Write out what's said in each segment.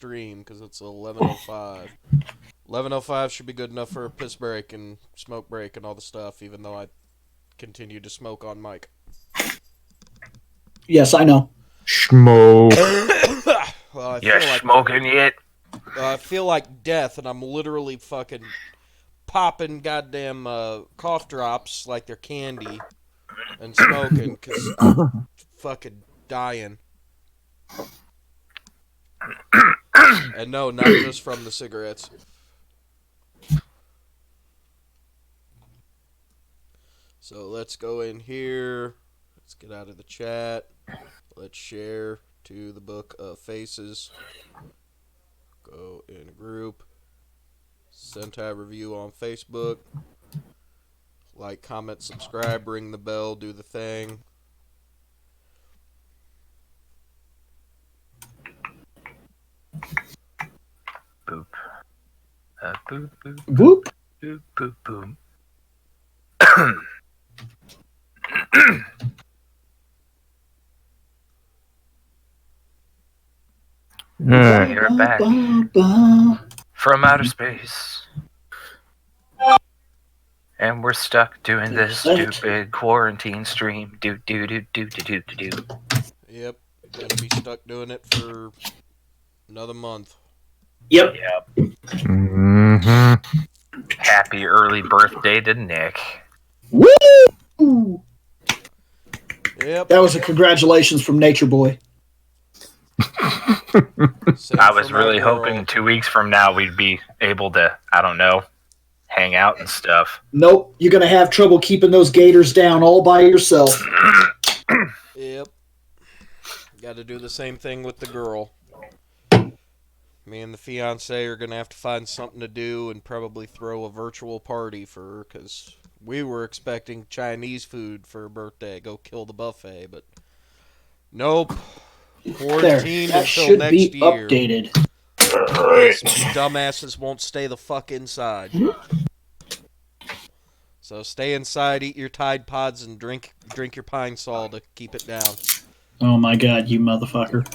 stream because it's 11:05. 11:05 should be good enough for a piss break and smoke break and all the stuff, even though I continue to smoke on mic. Yes, I know. Smoke. Well, You're smoking it? I feel like death, and I'm literally fucking popping goddamn cough drops like they're candy and smoking because I'm fucking dying. And no, not just from the cigarettes. So let's go in here. Let's get out of the chat. Let's share to the book of faces. Go in group. Sentai review on Facebook. Like, comment, subscribe, ring the bell, do the thing. Boop. Boop, boop, Whoop. boop, boop, boop. You're back from outer space. And we're stuck doing this stupid quarantine stream. Do. Yep. Gonna be stuck doing it for another month. Yep. Mm-hmm. Happy early birthday to Nick. Woo! Yep. That was a congratulations from Nature Boy. I was really hoping 2 weeks from now we'd be able to, I don't know, hang out and stuff. Nope, you're gonna have trouble keeping those gators down all by yourself. Yep. Got to do the same thing with the girl. Me and the fiance are gonna have to find something to do and probably throw a virtual party for her because we were expecting Chinese food for her birthday. Go kill the buffet, but nope. Quarantine That until should next be year. updated. These dumbasses won't stay the fuck inside. So stay inside, eat your Tide Pods, and drink your Pine Sol to keep it down. Oh my god, you motherfucker.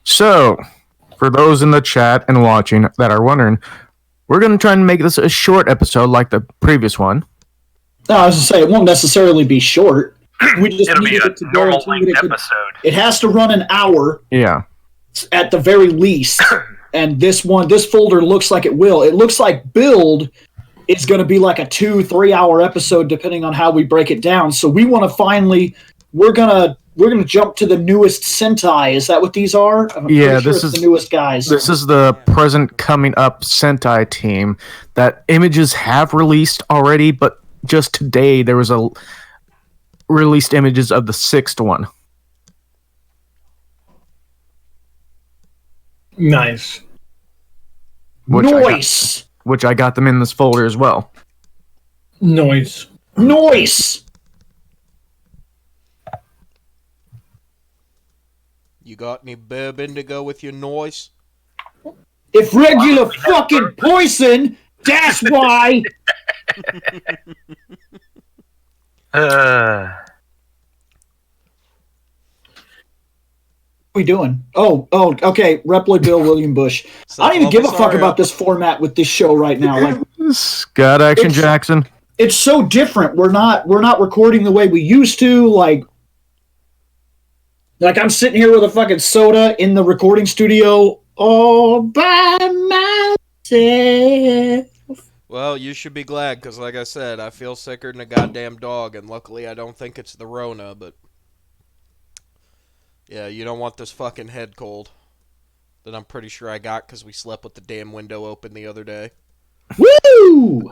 So, for those in the chat and watching that are wondering, we're going to try and make this a short episode like the previous one. No, I was going to say, it won't necessarily be short. We just It'll be needed a it to normal guarantee length that episode. it has to run an hour Yeah. at the very least. And this folder looks like it will. It looks like Build is going to be like a 2-3 hour episode depending on how we break it down. So we want to finally, we're gonna jump to the newest Sentai. Is that what these are? I'm pretty sure this is the newest guys. This is the present coming up Sentai team that images have released already, but just today there was a released images of the 6th one. Nice. Which I got them in this folder as well. Noise. You got any Beb Indigo with your noise? If regular fucking poison, that's why. What are we doing? Oh, okay. Reploid Bill William Bush. I don't even give a fuck about this format with this show right now. Like, Scott Action Jackson. It's so different. We're not recording the way we used to. Like I'm sitting here with a fucking soda in the recording studio all by myself. Well, you should be glad, because like I said, I feel sicker than a goddamn dog, and luckily I don't think it's the Rona, but yeah, you don't want this fucking head cold that I'm pretty sure I got because we slept with the damn window open the other day. Woo!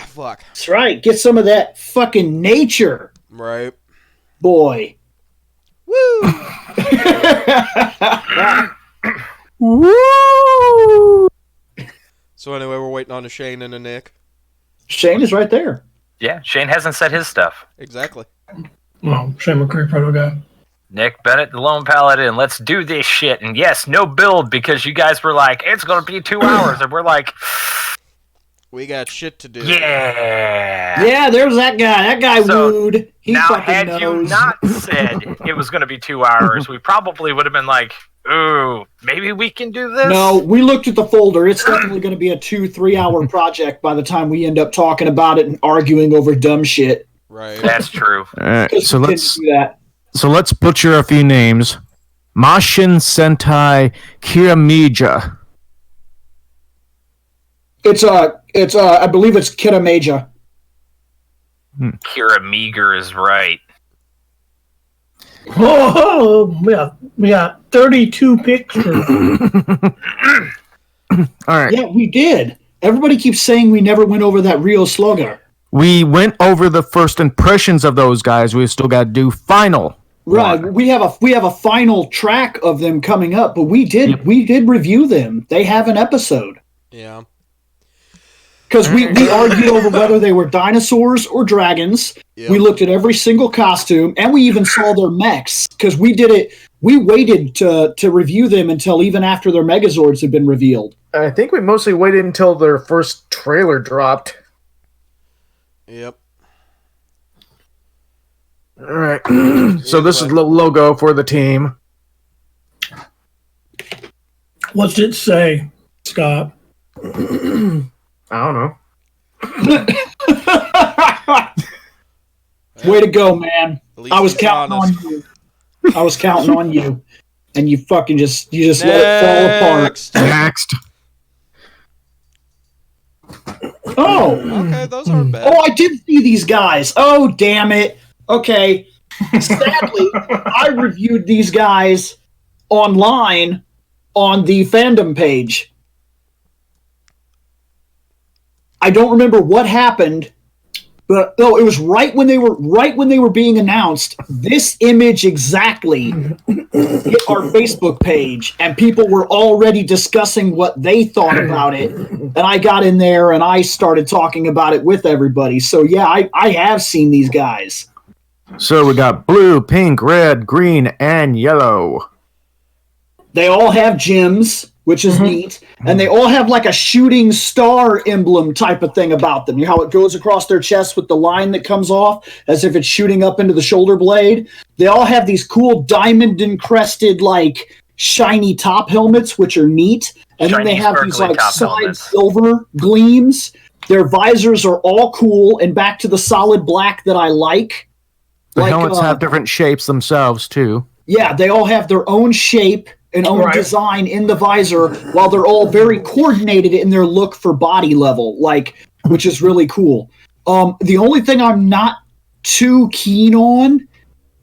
Fuck. That's right. Get some of that fucking nature. Right. Boy. Woo! Woo! So anyway, we're waiting on a Shane and a Nick. Shane is right there. Yeah, Shane hasn't said his stuff. Exactly. Well, Shane McCree, proto guy. Nick Bennett, the Lone Paladin, let's do this shit. And yes, no build, because you guys were like, it's going to be 2 hours. And we're like, we got shit to do. Yeah. Yeah, there's that guy. That guy wooed. Now, fucking had you knows. not said it was going to be 2 hours, we probably would have been like, ooh, maybe we can do this? No, we looked at the folder. It's definitely going to be a 2-3 hour project by the time we end up talking about it and arguing over dumb shit. Right. That's true. All right, 'Cause so we let's didn't do that. butcher a few names. Mashin Sentai Kirameiger. It's I believe it's Kirameiger. Kirameiger is right. Oh, we got 32 pictures. All right. Yeah, we did. Everybody keeps saying we never went over that Rio slogan. We went over the first impressions of those guys. We still got to do final. Right, we have a final track of them coming up, but we did review them. They have an episode Yeah. because we argued over whether they were dinosaurs or dragons. Yep. We looked at every single costume, and we even saw their mechs because we did it. We waited to review them until even after their Megazords had been revealed. I think we mostly waited until their first trailer dropped. Yep. All right. So this is the logo for the team. What's it say, Scott? I don't know. Way to go, man! At least I was he's counting honest. on you. I was counting on you, and you fucking just let it fall apart. Next. Next. Oh, Okay, those aren't bad. oh, I did see these guys. Oh, damn it. Okay. Sadly, I reviewed these guys online on the Fandom page. I don't remember what happened, but no, it was right when they were being announced. This image exactly hit our Facebook page, and people were already discussing what they thought about it. And I got in there and I started talking about it with everybody. So yeah, I have seen these guys. So we got blue, pink, red, green, and yellow. They all have gems, which is neat, and they all have like a shooting star emblem type of thing about them. You know how it goes across their chest with the line that comes off as if it's shooting up into the shoulder blade? They all have these cool diamond encrusted, like, shiny top helmets, which are neat. And then they Shiny, have these sparkly like top side helmets. silver gleams. Their visors are all cool and back to the solid black that I like. The helmets have different shapes themselves, too. Yeah, they all have their own shape and own design in the visor, while they're all very coordinated in their look for body level, like, which is really cool. The only thing I'm not too keen on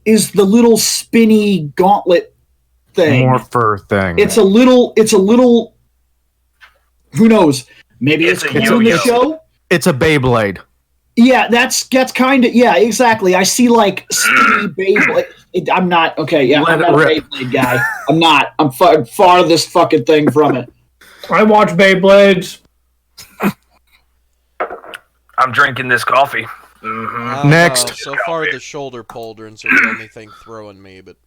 is the little spinny gauntlet thing. Morpher thing. It's a little. Who knows? Maybe it's a cool in the yo-yo. show. It's a Beyblade. Yeah, that's kind of, yeah, exactly. I see like spinny Beyblade. I'm not okay. Yeah, Let I'm it not a rip. Beyblade guy. I'm not. I'm far this fucking thing from it. I watch Beyblades. I'm drinking this coffee. I don't Next. know. So far, the shoulder pauldrons are the only thing throwing me, but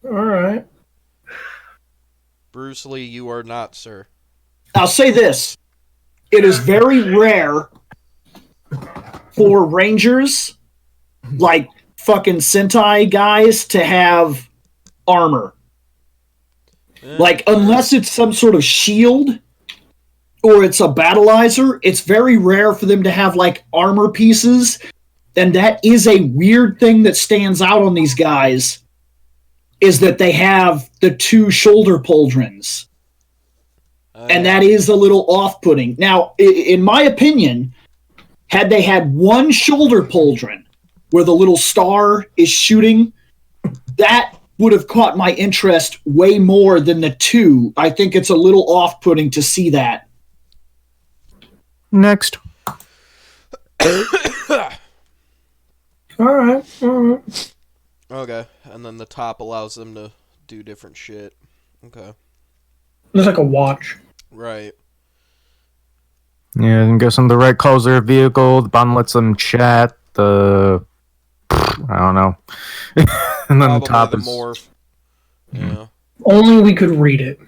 All right. Bruce Lee, you are not, sir. I'll say this: it is very rare for Rangers, like fucking Sentai guys, to have armor. Like, unless it's some sort of shield or it's a battleizer, it's very rare for them to have like armor pieces. And that is a weird thing that stands out on these guys, is that they have the 2 shoulder pauldrons. And that is a little off-putting. Now, in my opinion, had they had one shoulder pauldron where the little star is shooting, that would have caught my interest way more than the 2. I think it's a little off-putting to see that. Next. All right. Okay, and then the top allows them to do different shit. Okay, Looks like a watch. right. Yeah, and goes on the right calls their vehicle. The bottom lets them chat. I don't know. And then Probably the top the is morph. Yeah. Only we could read it.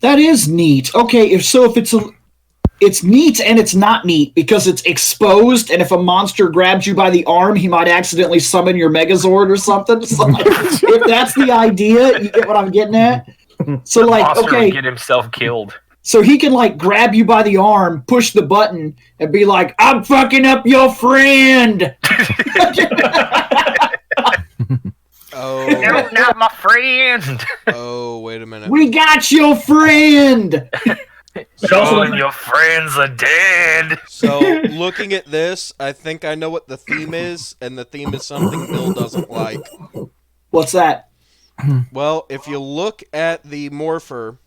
That is neat. Okay, if it's a... it's neat and it's not neat because it's exposed, and if a monster grabs you by the arm, he might accidentally summon your Megazord or something. So, like, if that's the idea, you get what I'm getting at? So, The like, monster okay, would get himself killed. so he can, like, grab you by the arm, push the button, and be like, I'm fucking up your friend! Oh, No, not my friend. oh, wait a minute. We got your friend! Showing your friends are dead. So, looking at this, I think I know what the theme is, and the theme is something Bill doesn't like. What's that? Well, if you look at the Morpher,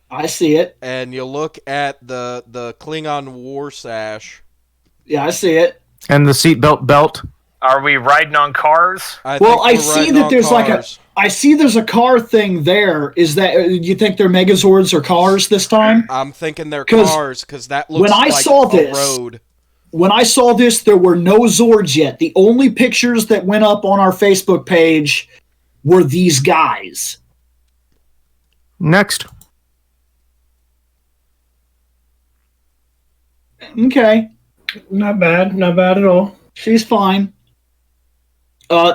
I see it. and you look at the Klingon War Sash, Yeah, I see it. And the seatbelt belt. Are we riding on cars? I Well, I think we're see riding that on there's cars. I see there's a car thing there. Is that you think they're Megazords or cars this time? I'm thinking they're 'Cause cars, because that looks when I like saw a this- road. When I saw this, there were no Zords yet. The only pictures that went up on our Facebook page were these guys. Next. Okay, Not bad. Not bad at all. she's fine.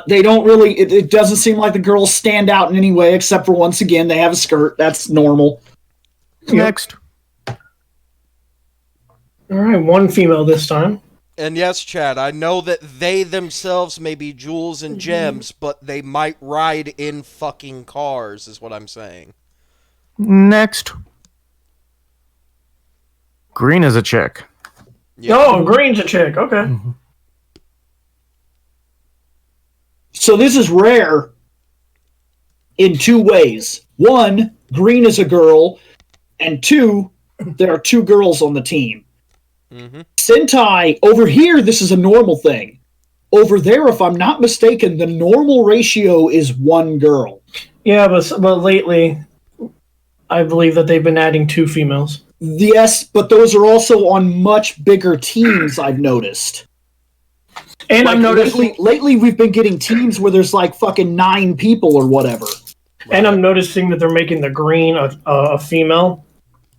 They don't really. It doesn't seem like the girls stand out in any way, except for once again they have a skirt. That's normal. Next. All right, one female this time. And yes, Chad, I know that they themselves may be jewels and gems, but they might ride in fucking cars, is what I'm saying. Next. Green is a chick. Yeah. Oh, green's a chick. Okay. So this is rare in two ways. One, Green is a girl, and two, there are two girls on the team. Mm-hmm. Sentai, over here, this is a normal thing. Over there, if I'm not mistaken, the normal ratio is one girl. Yeah, but lately, I believe that they've been adding 2 females. Yes, but those are also on much bigger teams, I've noticed. And Like, I'm noticing, lately we've been getting teams where there's like fucking 9 people or whatever. and I'm noticing that they're making the green a female.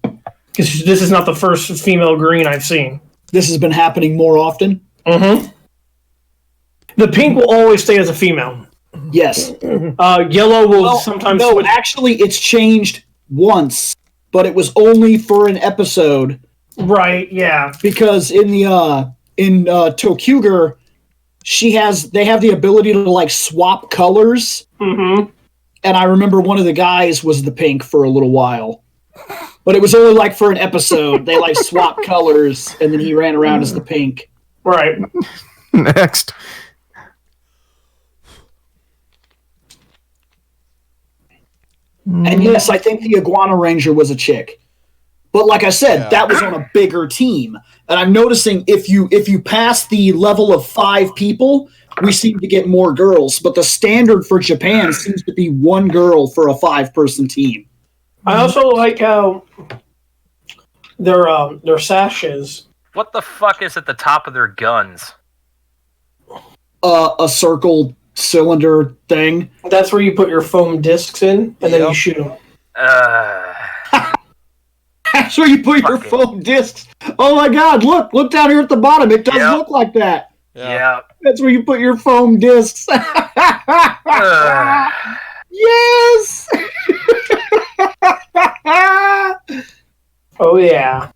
Because this is not the first female green I've seen. This has been happening more often. Mm-hmm. The pink will always stay as a female. Yes. Yellow will sometimes No, switch. actually, it's changed once, but it was only for an episode Right, yeah. because in Tokuger, they have the ability to like swap colors, Mm-hmm. and I remember one of the guys was the pink for a little while, but it was only like for an episode. They like swapped colors, and then he ran around as the pink. Right. Next. And yes, I think the Iguana Ranger was a chick. But like I said, Yeah. that was on a bigger team. And I'm noticing if you pass the level of 5 people, we seem to get more girls. But the standard for Japan seems to be 1 girl for a 5-person team. I also like how their sashes. What the fuck is at the top of their guns? A circle cylinder thing. That's where you put your foam discs in, and then you Yep. shoot them. That's where you put your Fucking- foam discs. Oh my god, look down here at the bottom. It does Yep. look like that. Yeah. That's where you put your foam discs. Yes! Oh yeah.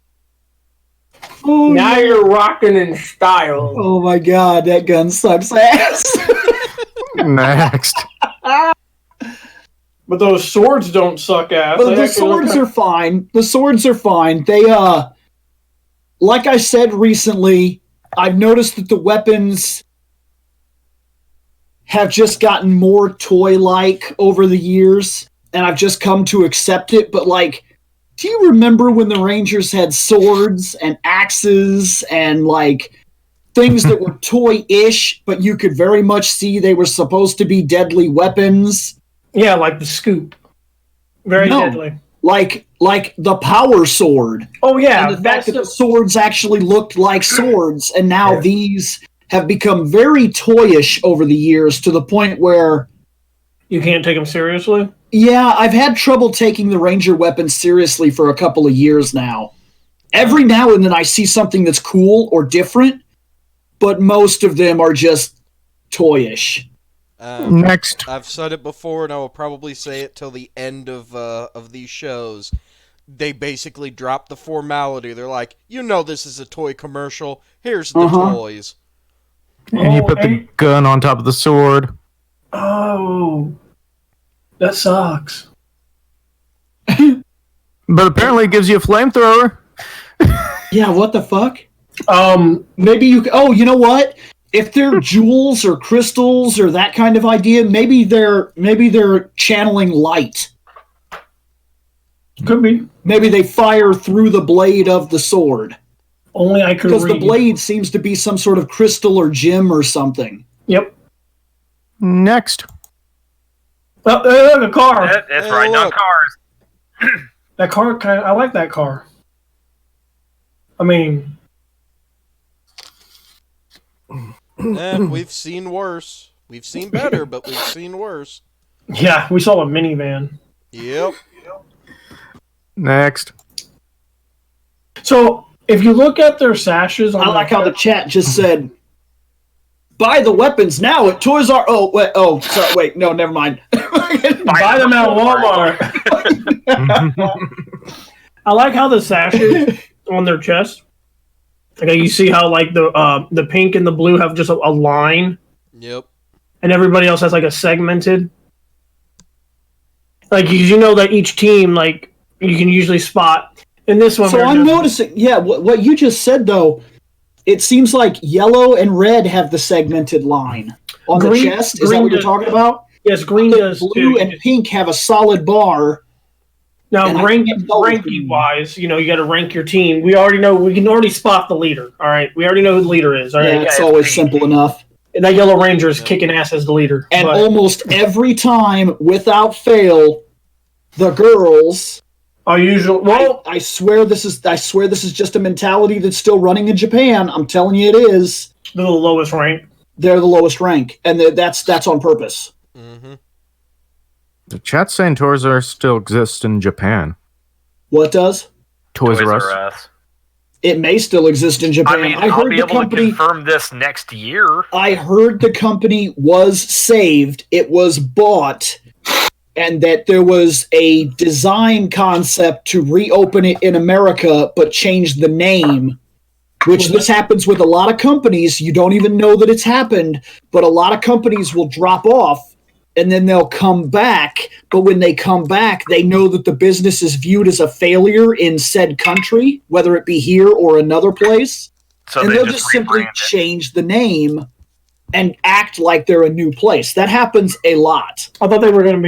Oh, Now yeah. you're rocking in style. Oh my god, that gun sucks ass. Next. But those swords don't suck ass. But They the actually look swords are fine. The swords are fine. They like I said recently, I've noticed that the weapons have just gotten more toy-like over the years, and I've just come to accept it. But like, do you remember when the Rangers had swords and axes and like things that were toy-ish, but you could very much see they were supposed to be deadly weapons? Yeah, like the scoop. Very No. deadly. Like the power sword. Oh yeah, And the fact that's that the the, swords actually looked like swords, and now Yeah. these have become very toyish over the years to the point where, you can't take them seriously. yeah, I've had trouble taking the Ranger weapons seriously for a couple of years now. Every now and then I see something that's cool or different, but most of them are just toyish. Next. I've said it before, and I will probably say it till the end of these shows. They basically drop the formality. They're like, you know, this is a toy commercial. Here's the toys. And you put the gun on top of the sword. Oh, that sucks. But apparently it gives you a flamethrower. Yeah, what the fuck? Maybe you. Oh, you know what? If they're jewels or crystals or that kind of idea, maybe they're channeling light. Could be. Maybe they fire through the blade of the sword. Only I could Because read. the blade seems to be some sort of crystal or gem or something. Yep. Next. Oh, look, a car. It's Hey, riding on look. cars. That car, I like that car. I mean, And we've seen worse. We've seen better, but we've seen worse. yeah, we saw a minivan. Yep. Next. So if you look at their sashes, on I like how the chat just said, "Buy the weapons now at Toys R." Oh, wait. Oh, sorry. Wait. No, never mind. buy them at Walmart. I like how the sashes on their chest. Like you see how like the pink and the blue have just a line, Yep. and everybody else has like a segmented. Like you know that each team like you can usually spot. In this one, So I'm noticing. Yeah, what you just said though. It seems like yellow and red have the segmented line on the chest. Is that what you're talking about? Yes, green does Blue too. and pink have a solid bar. Now, And I can't tell ranking wise, you got to rank your team. We already know. We can already spot the leader. All right, we already know who the leader is. All Yeah, right, it's always simple enough. and that Yellow Ranger is kicking ass as the leader. And but almost every time, without fail, the girls. our usual. Well, I swear this is just a mentality that's still running in Japan. I'm telling you, it is. they're the lowest rank. They're the lowest rank, and that's on purpose. Mm-hmm. The chat's saying Toys R Us still exists in Japan. What does? Toys R Us. It may still exist in Japan. I mean, I I'll heard be the able company. to confirm this next year. I heard the company was saved. It was bought, and that there was a design concept to reopen it in America, but change the name. Which this happens with a lot of companies. You don't even know that it's happened, but a lot of companies will drop off and then they'll come back. But when they come back, they know that the business is viewed as a failure in said country, whether it be here or another place. So And they they'll just just simply rebrand it. change the name and act like they're a new place. That happens a lot. I thought they were going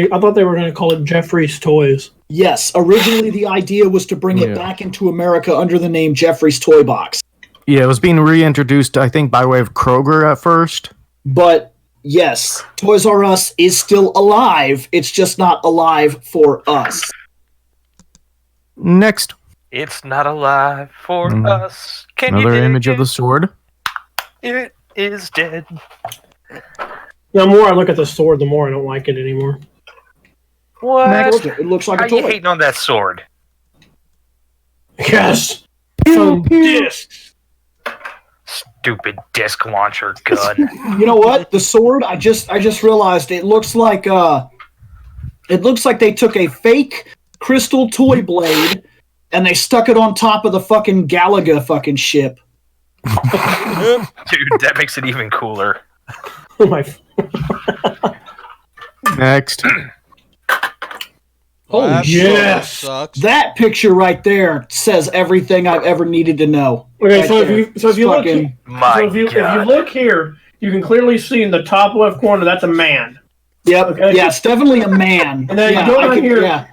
to call it Jeffrey's Toys. Yes, originally the idea was to bring it back into America under the name Jeffrey's Toy Box. Yeah, it was being reintroduced, I think, by way of Kroger at first. But yes, Toys R Us is still alive. It's just not alive for us. Next. It's not alive for us. Can Another you dig image it? of the sword. It is dead. The more I look at the sword, the more I don't like it anymore. What? It looks like How a you toy. hating on that sword? Yes. Some discs. Stupid disc launcher gun. You know what? The sword, I just realized it looks like they took a fake crystal toy blade and they stuck it on top of the fucking Galaga fucking ship. Dude, that makes it even cooler. Oh my! Next. Oh, that yes. sucks. That picture right there says everything I've ever needed to know. Okay, Right so there. if you look, Fucking- My if you God. look here, you can clearly see in the top left corner that's a man. Yep. Okay. Yeah, it's definitely a man. And then yeah, you go I down could- here. Yeah.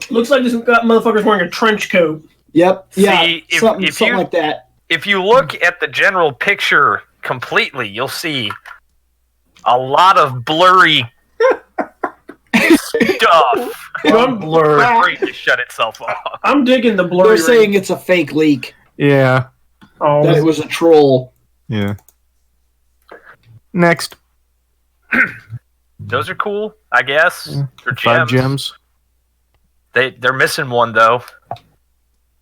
Looks like this motherfucker's wearing a trench coat. Yep. Yeah. See, if something you- like that. If you look at the general picture completely, you'll see a lot of blurry stuff. Blur. Afraid to shut itself off. I'm digging the blurry. They're saying it's a fake leak. Yeah. Oh, That it was a troll. Yeah. Next. Those are cool, I guess. They're 5 gems. gems. They're missing one though.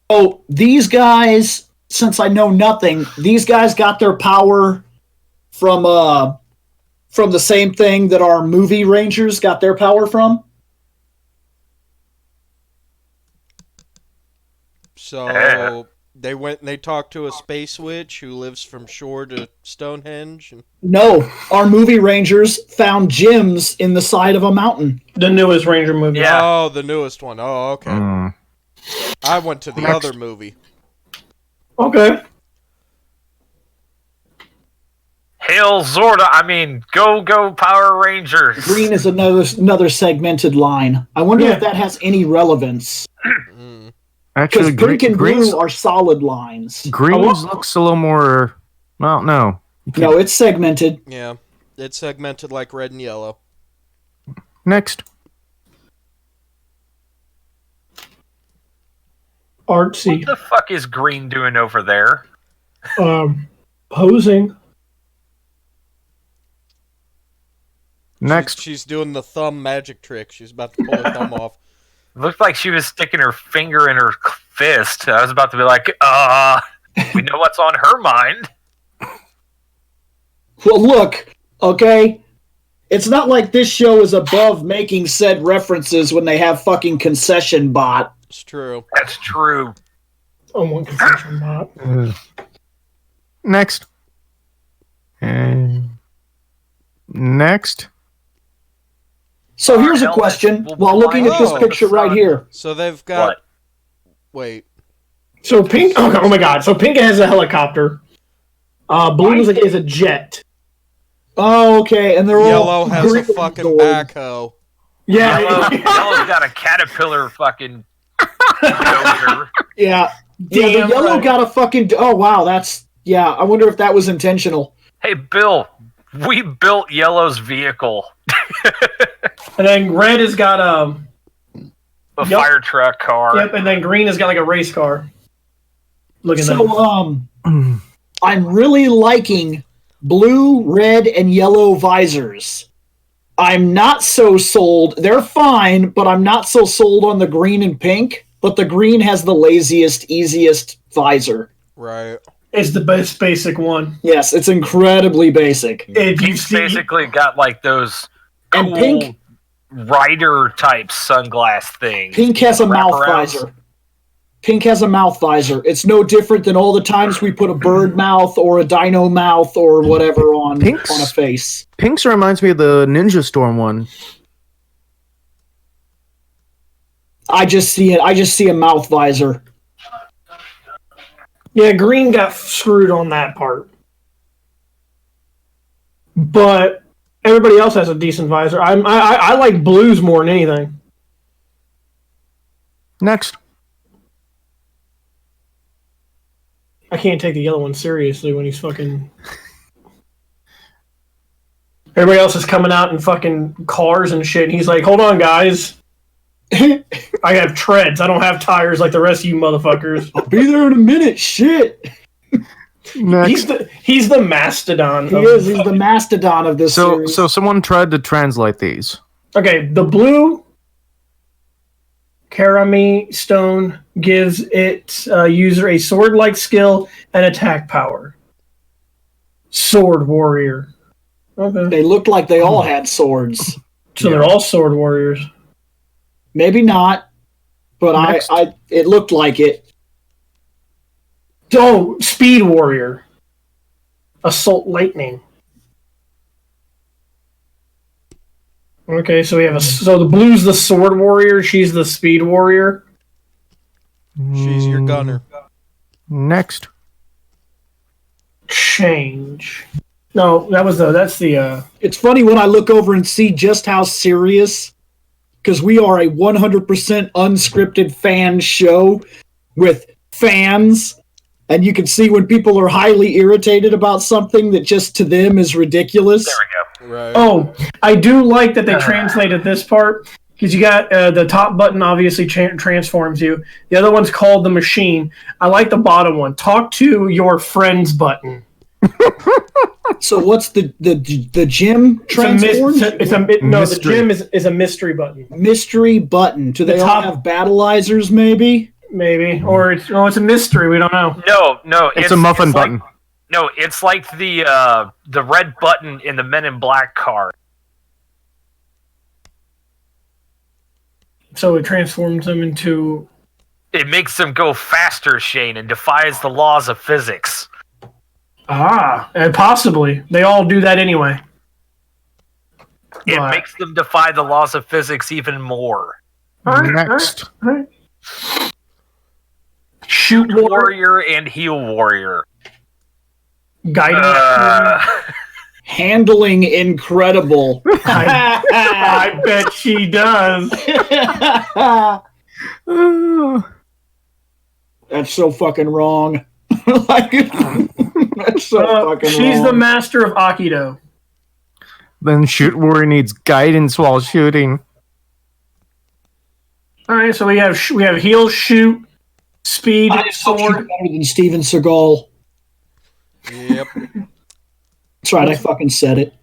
Oh, these guys, since I know nothing, these guys got their power from the same thing that our movie Rangers got their power from. So they went and they talked to a space witch who lives from shore to Stonehenge. And... No, our movie Rangers found gems in the side of a mountain. The newest Ranger movie. Yeah. Oh, the newest one. Oh, okay. I went to the other movie. Okay. Hail Zorda! I mean, go Power Rangers! Green is another segmented line. I wonder if that has any relevance. Actually, Because pink and Green's, blue are solid lines. Green's looks a little more. Well, no. No, it's segmented. Yeah, it's segmented like red and yellow. Next. Artsy. What the fuck is Green doing over there? Posing. Next. She's doing the thumb magic trick. She's about to pull her thumb off. Looked like she was sticking her finger in her fist. I was about to be like, we know what's on her mind. Well, look, okay? It's not like this show is above making said references when they have fucking concession bot. It's true. That's true. Oh, one concession bot. Next. And next. So here's a question while looking at this picture right here. So they've got... What? Wait. So pink. Oh my god. So pink has a helicopter. Blue is a jet. Oh, okay, and they're all Yellow has a green fucking sword. backhoe. Yeah. Yellow's got a caterpillar fucking dozer. Yeah. The Damn yellow right. got a fucking... Oh, wow, that's... Yeah, I wonder if that was intentional. Hey, Bill, we built Yellow's vehicle. And then red has got A Yep. fire truck car. Yep, and then green has got like a race car. Look at So, that. I'm really liking blue, red, and yellow visors. I'm not so sold. They're fine, but I'm not so sold on the green and pink. But the green has the laziest, easiest visor. Right. It's the best basic one. Yes, it's incredibly basic. If you Pink's see, basically got like those And cool pink- rider type sunglass things. Pink has a mouth Wraparounds. visor. Pink has a mouth visor. It's no different than all the times we put a bird mouth or a dino mouth or whatever on a face. Pink's reminds me of the Ninja Storm one. I just see it. I just see a mouth visor. yeah, green got screwed on that part. But everybody else has a decent visor. I like blues more than anything. Next. I can't take the yellow one seriously when he's fucking. Everybody else is coming out in fucking cars and shit. And he's like, "Hold on, guys. I have treads. I don't have tires like the rest of you motherfuckers." I'll be there in a minute. Shit. Next. He's the mastodon. He is. He's the mastodon of this series. So someone tried to translate these. Okay, the blue Kirameiger stone gives its user a sword-like skill and attack power. Sword warrior. Okay, They looked like they all had swords. so they're all sword warriors. Maybe not, but Next. it looked like it. Oh, speed warrior. Assault lightning. Okay, so we have so the blue's the sword warrior, she's the speed warrior. She's your gunner. Next. Change. No, that's the It's funny when I look over and see just how serious, because we are a 100% unscripted fan show with fans, and you can see when people are highly irritated about something that just to them is ridiculous. There we go. Right. Oh, I do like that they translated this part because you got the top button obviously transforms you. The other one's called the machine. I like the bottom one. Talk to your friends button. So what's the gym transforms? No, the Mystery. gym is a mystery button. Mystery button. Do they The all top- have battleizers? Maybe. Maybe, or it's a mystery. We don't know. No, It's a muffin like- button. No, it's like the red button in the Men in Black car. So it transforms them into. It makes them go faster, Shane, and defies the laws of physics. And possibly they all do that anyway. It But- makes them defy the laws of physics even more. Next. All right. Shoot warrior, Warrior and Heal Warrior. guidance. Handling incredible. I bet she does. That's so fucking wrong. Like, that's so fucking She's wrong. the master of Aikido. Then Shoot Warrior needs guidance while shooting. All right, so we have heal, shoot, speed, I thought you were sword. better than Steven Seagal. Yep. That's right, I fucking said it.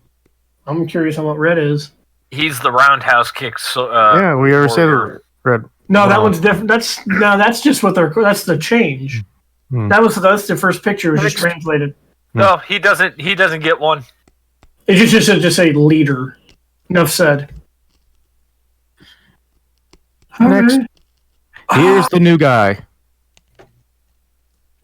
I'm curious on what red is. He's the roundhouse kick. Yeah, we already said warrior. red. No, that Wow. one's different. That's just what they're. That's the change. Hmm. That's the first picture. It was just Next. translated. No, he doesn't. He doesn't get one. It just say leader. Enough said. Next. Alright. Here's the new guy.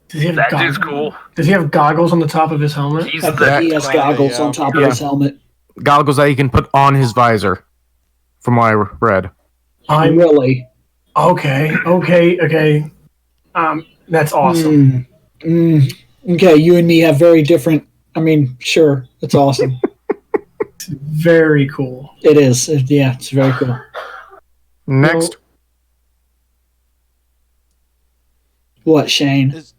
Does he have That goggles? dude's cool. Does he have goggles on the top of his helmet? He's I the bet he has Kinda, goggles yeah. on top of Yeah. his helmet. Goggles that he can put on his visor. From what I read. I'm Really? okay. That's awesome. Okay, you and me have very different. I mean, sure, it's awesome. Very cool. It is. Yeah, it's very cool. Next. What, Shane? Is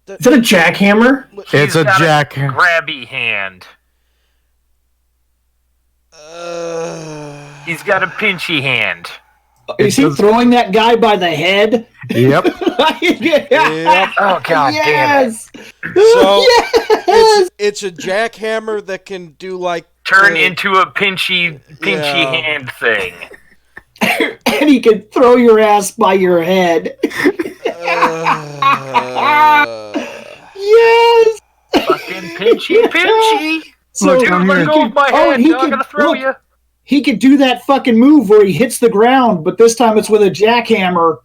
that a jackhammer? It's He's a got jack. grabby hand. He's got a pinchy hand. Is he throwing that guy by the head? Yep. Yep. Oh god damn it! Yes. So Yes. it's a jackhammer that can do like Turn uh, into a pinchy Yeah. hand thing. And he can throw your ass by your head. Yes. Fucking pinchy. So Dude, come let here. go of my Oh, head. he I'm can- gonna throw look. you. he could do that fucking move where he hits the ground, but this time it's with a jackhammer.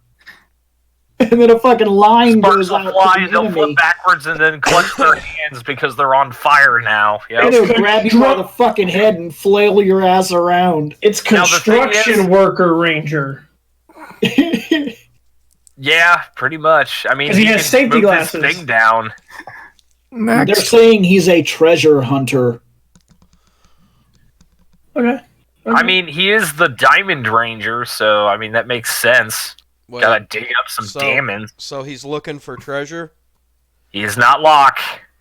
And then a fucking line Sparks goes will out fly to and the they'll enemy. flip backwards and then clutch their hands because they're on fire now. And Yep. he'll grab you by the fucking head and flail your ass around. It's Now, the thing construction is- worker ranger. Yeah, pretty much. I mean, 'Cause he has can safety move glasses. This thing down. They're Next. saying he's a treasure hunter. Okay. I mean, he is the Diamond Ranger, so I mean that makes sense. well, Gotta dig up some so- diamonds. so he's looking for treasure. He is not Locke.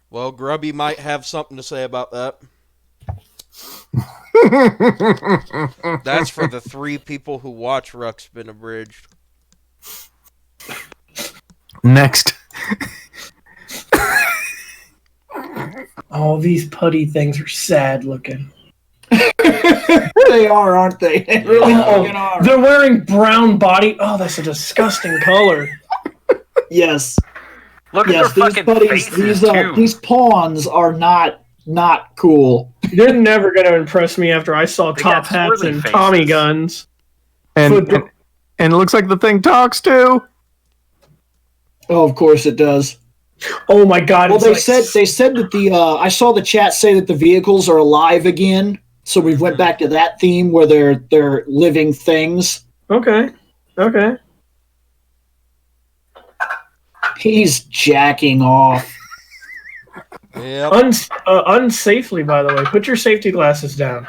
Well, Grubby might have something to say about that. That's for the 3 people who watch Ruxpin Abridged. Next. All these putty things are sad looking. They are, aren't they? They really fucking are. They're wearing brown body. Oh, that's a disgusting color. Yes. Look at Yes, their these fucking buddies, faces these too. these pawns are not cool. They're never going to impress me after I saw They top got hats swirly and faces. Tommy guns. And, Foot- and it looks like the thing talks too. Oh, of course it does. Oh my god! Well, it's they said that the I saw the chat say that the vehicles are alive again. So we went back to that theme where they're living things. okay. He's jacking off. Yep. Unsafely, by the way. Put your safety glasses down.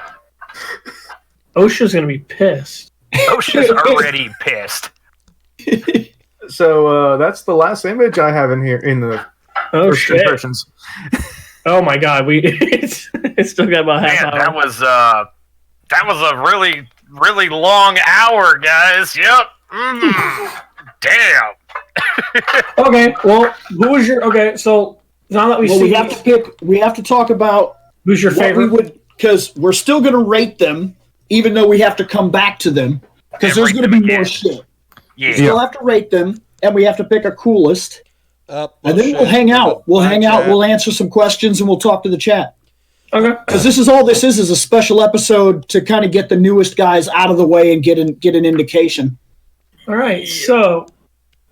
OSHA's going to be pissed. OSHA's already pissed. So that's the last image I have in here in the Oh first shit! impressions. Oh my god! It's still got about half Man, hour. that was a really, really long hour, guys. Yep. Damn. Okay, well, who was your okay? So now that we Well, see, we have to pick. We have to talk about who's your what we favorite? would, because we're still going to rate them, even though we have to come back to them, because And there's rate going to them be more again. shit. Yeah. We still have to rate them, and we have to pick a coolest. And then we'll Bullshit. hang out. We'll hang out. chat. We'll answer some questions, and we'll talk to the chat. Okay. Because this is a special episode to kind of get the newest guys out of the way and get an indication. All right. So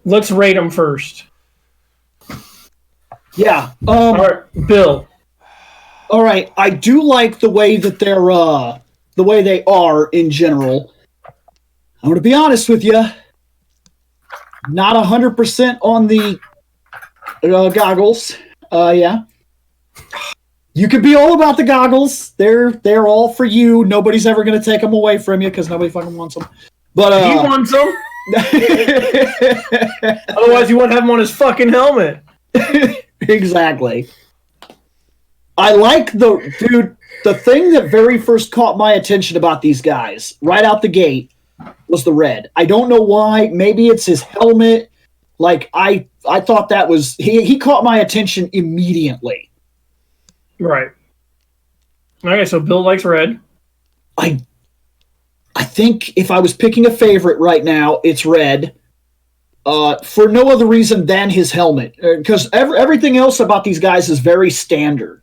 let's rate them first. Yeah. All right, Bill. All right. I do like the way that they're the way they are in general. I'm going to be honest with you. Not 100% on the goggles. Yeah. You could be all about the goggles. They're all for you. Nobody's ever going to take them away from you because nobody fucking wants them. But He wants them. Otherwise, you wouldn't have him on his fucking helmet. Exactly. I like the thing that very first caught my attention about these guys right out the gate was the red. I don't know why. Maybe it's his helmet. Like I thought that was he caught my attention immediately. Right. Okay, so Bill likes red. I think if I was picking a favorite right now, it's red. For no other reason than his helmet, because everything else about these guys is very standard.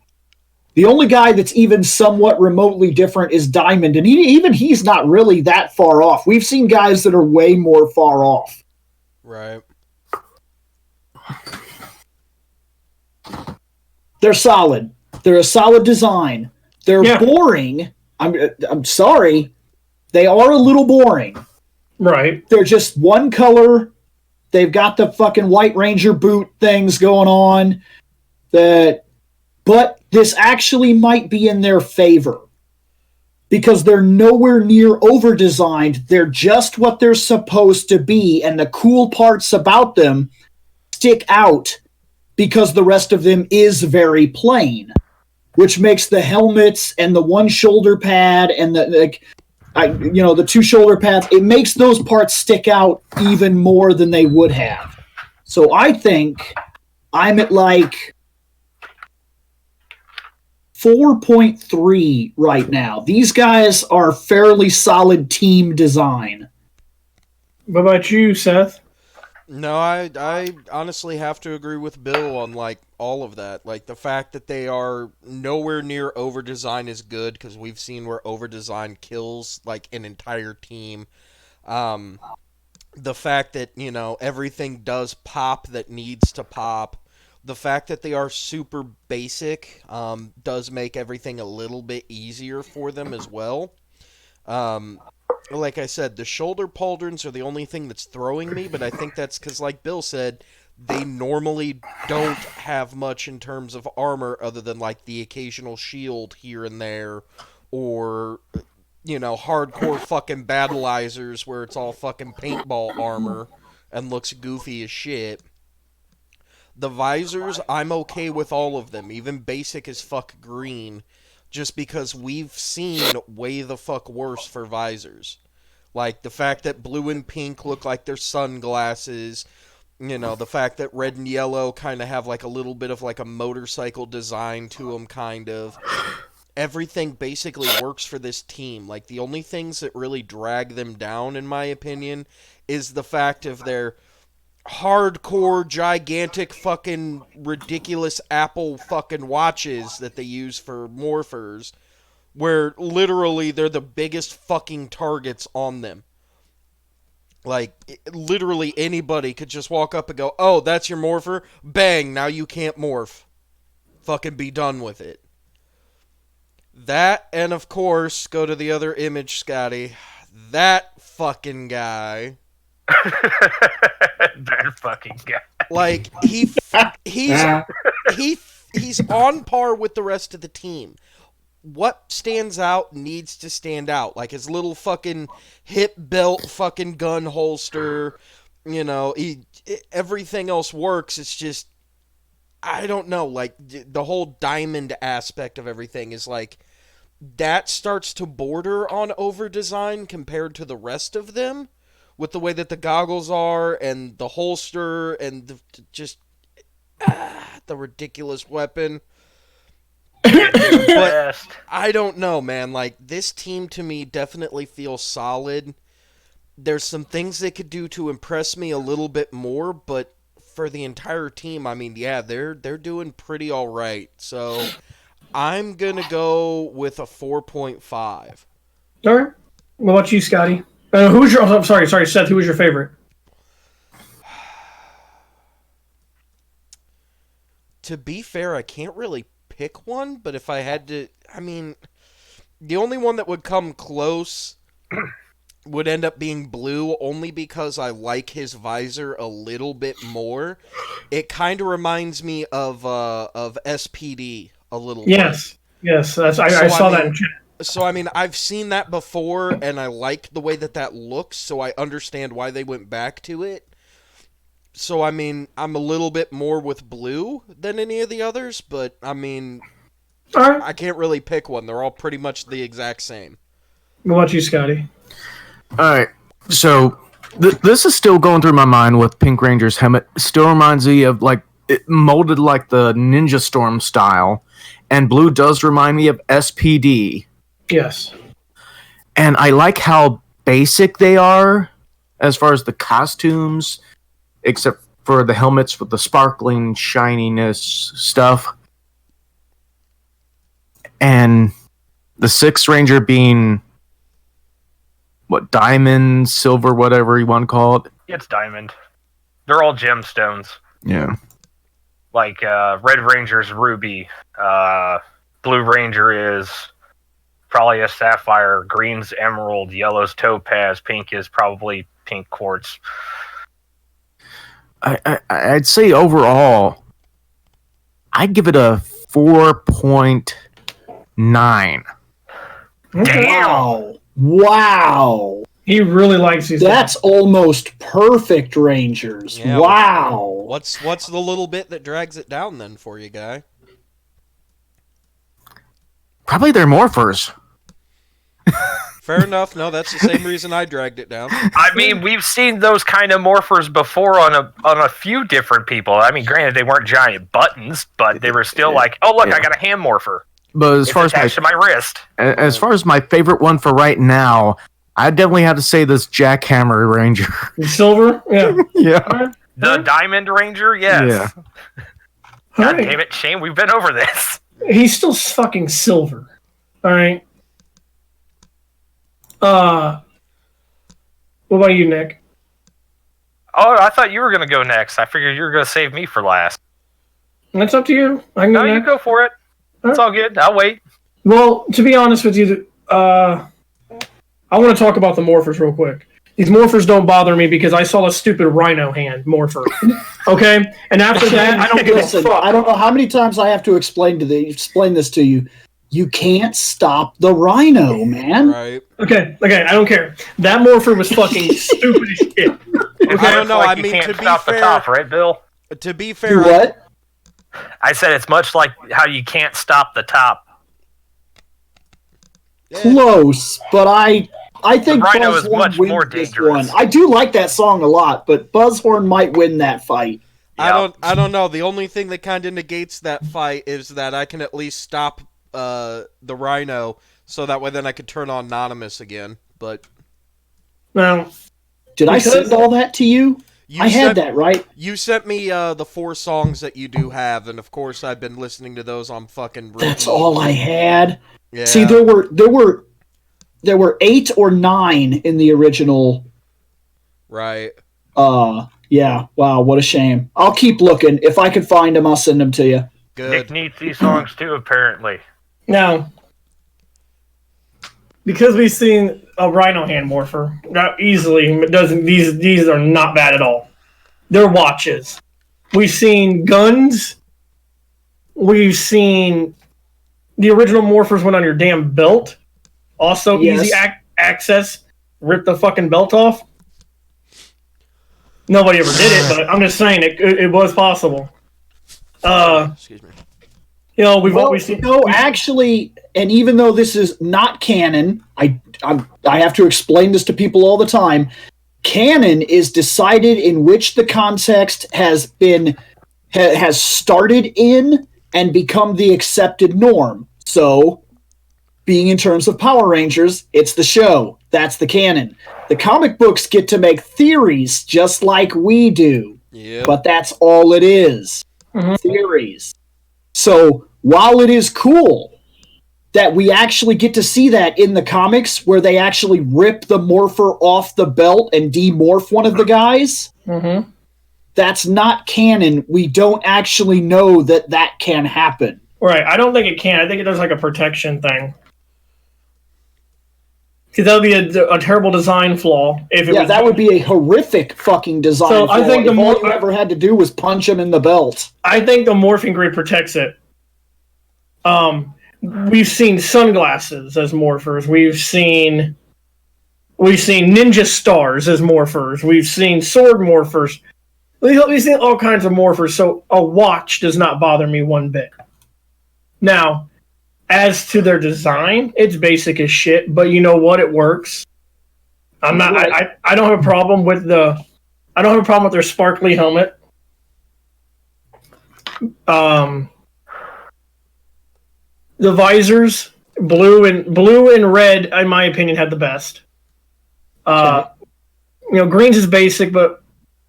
The only guy that's even somewhat remotely different is Diamond, and he's not really that far off. We've seen guys that are way more far off. Right. They're solid. They're a solid design. They're boring. I'm sorry. They are a little boring. Right. They're just one color. They've got the fucking White Ranger boot things going on. But this actually might be in their favor. Because they're nowhere near over-designed. They're just what they're supposed to be. And the cool parts about them stick out because the rest of them is very plain. Which makes the helmets and the one shoulder pad and the two shoulder pads, it makes those parts stick out even more than they would have. So I think I'm at like 4.3 right now. These guys are fairly solid team design. What about you, Seth? No, I honestly have to agree with Bill on like all of that. Like the fact that they are nowhere near over design is good because we've seen where over design kills like an entire team. The fact that everything does pop that needs to pop. The fact that they are super basic does make everything a little bit easier for them as well. Like I said, the shoulder pauldrons are the only thing that's throwing me, but I think that's because, like Bill said, they normally don't have much in terms of armor other than, like, the occasional shield here and there, or, hardcore fucking battleizers where it's all fucking paintball armor and looks goofy as shit. The visors, I'm okay with all of them, even basic as fuck green, just because we've seen way the fuck worse for visors. Like, the fact that blue and pink look like they're sunglasses, the fact that red and yellow kind of have, like, a little bit of, like, a motorcycle design to them, kind of. Everything basically works for this team. Like, the only things that really drag them down, in my opinion, is the fact of their hardcore, gigantic, fucking, ridiculous Apple fucking watches that they use for morphers, where literally they're the biggest fucking targets on them. Like, literally anybody could just walk up and go, oh, that's your morpher? Bang, now you can't morph. Fucking be done with it. That, and of course, go to the other image, Scotty. That fucking guy. That fucking guy. Like, he's on par with the rest of the team. What stands out needs to stand out. Like his little fucking hip belt fucking gun holster. Everything else works. It's just, I don't know. Like, the whole diamond aspect of everything is like, that starts to border on over-design compared to the rest of them. With the way that the goggles are, and the holster, and the ridiculous weapon. But I don't know, man. Like, this team to me definitely feels solid. there's some things they could do to impress me a little bit more, but for the entire team, I mean, yeah, they're doing pretty all right. So I'm gonna go with a 4.5. All right. What about you, Scotty? Who's your? Oh, I'm sorry, Seth. Who was your favorite? To be fair, I can't really pick one, but if I had to, I mean, the only one that would come close would end up being Blue, only because I like his visor a little bit more. It kind of reminds me of SPD a little bit. Yes. I saw that in chat. So, I mean, I've seen that before, and I like the way that looks, so I understand why they went back to it. So, I mean, I'm a little bit more with Blue than any of the others, but, I mean, All right. I can't really pick one. They're all pretty much the exact same. What about you, Scotty? Alright, so this is still going through my mind with Pink Ranger's helmet. Still reminds me of, like, it molded like the Ninja Storm style. And Blue does remind me of SPD. Yes. And I like how basic they are as far as the costumes, except for the helmets with the sparkling shininess stuff. And the Sixth Ranger being, what, diamond, silver, whatever you want to call it. It's diamond. They're all gemstones. Yeah. Like Red Ranger's ruby. Blue Ranger is probably a sapphire. Green's emerald. Yellow's topaz. Pink is probably pink quartz. I'd say overall, I'd give it a 4.9. Damn! Wow. He really likes these. That's almost perfect Rangers. Yeah, Wow. What's the little bit that drags it down then for you, guy? Probably their morphers. Fair enough. No, that's the same reason I dragged it down. I mean, we've seen those kind of morphers before on a few different people. I mean, granted, they weren't giant buttons, but they were still like, oh, look, I got a hand morpher. But as It's far as attached to my wrist. my favorite one for right now, I definitely have to say this Jackhammer Ranger. Silver? Yeah. Yeah. The Diamond Ranger, yes. Yeah. God Alright. damn it, Shane, we've been over this. He's still fucking silver. All right. What about you, Nick? Oh, I thought you were going to go next. I figured you were going to save me for last. That's up to you. I can go No, you next. go for it. It's all good. I'll wait. Well, to be honest with you, I want to talk about the morphers real quick. These morphers don't bother me because I saw a stupid rhino hand morpher. Okay? And after that, I don't give a Listen, fuck. I don't know how many times I have to explain this to you. You can't stop the rhino, man. Right. Okay, I don't care. That morpher was fucking stupid as shit. I don't know. Like I you mean, can't to be stop the fair, top, right, Bill? to be Do fair, what? I said it's much like how you can't stop the top. Close, but I think The rhino is Buzzhorn much wins more this dangerous. one. I do like that song a lot, but Buzzhorn might win that fight. Yeah. I don't know. The only thing that kind of negates that fight is that I can at least stop the rhino, so that way then I could turn on Anonymous again. But Now, Did I Because- send all that to you? I had sent- that, right? You sent me the 4 songs that you do have, and of course I've been listening to those on fucking repeat. That's all I had. Yeah. See, there were 8 or 9 in the original. Right. Yeah. Wow, what a shame. I'll keep looking. If I can find them, I'll send them to you. Nick Good. needs these songs too, apparently. now, because we've seen a rhino hand morpher, not easily it doesn't. These are not bad at all. They're watches. We've seen guns. We've seen the original morphers went on your damn belt. Also, Yes. easy access. Rip the fucking belt off. Nobody ever did it, but I'm just saying it was possible. Excuse me. You know, we've Well, always seen. no, actually, and even though this is not canon, I have to explain this to people all the time. Canon is decided in which the context has started in and become the accepted norm. So, being in terms of Power Rangers, it's the show. That's the canon. The comic books get to make theories just like we do. Yep. But that's all it is. Theories. So while it is cool that we actually get to see that in the comics where they actually rip the morpher off the belt and demorph one of the guys, that's not canon. We don't actually know that that can happen. Right. I don't think it can. I think it does like a protection thing. Because that would be a terrible design flaw. If it was, that would be a horrific fucking design So flaw. I think if all you ever had to do was punch him in the belt. I think the morphing grid protects it. We've seen sunglasses as morphers. We've seen ninja stars as morphers. We've seen sword morphers. We've seen all kinds of morphers. So a watch does not bother me one bit. Now, as to their design, it's basic as shit. But you know what? It works. I'm not. I don't have a problem with the. I don't have a problem with their sparkly helmet. The visors, blue and red, in my opinion, had the best. Green's is basic, but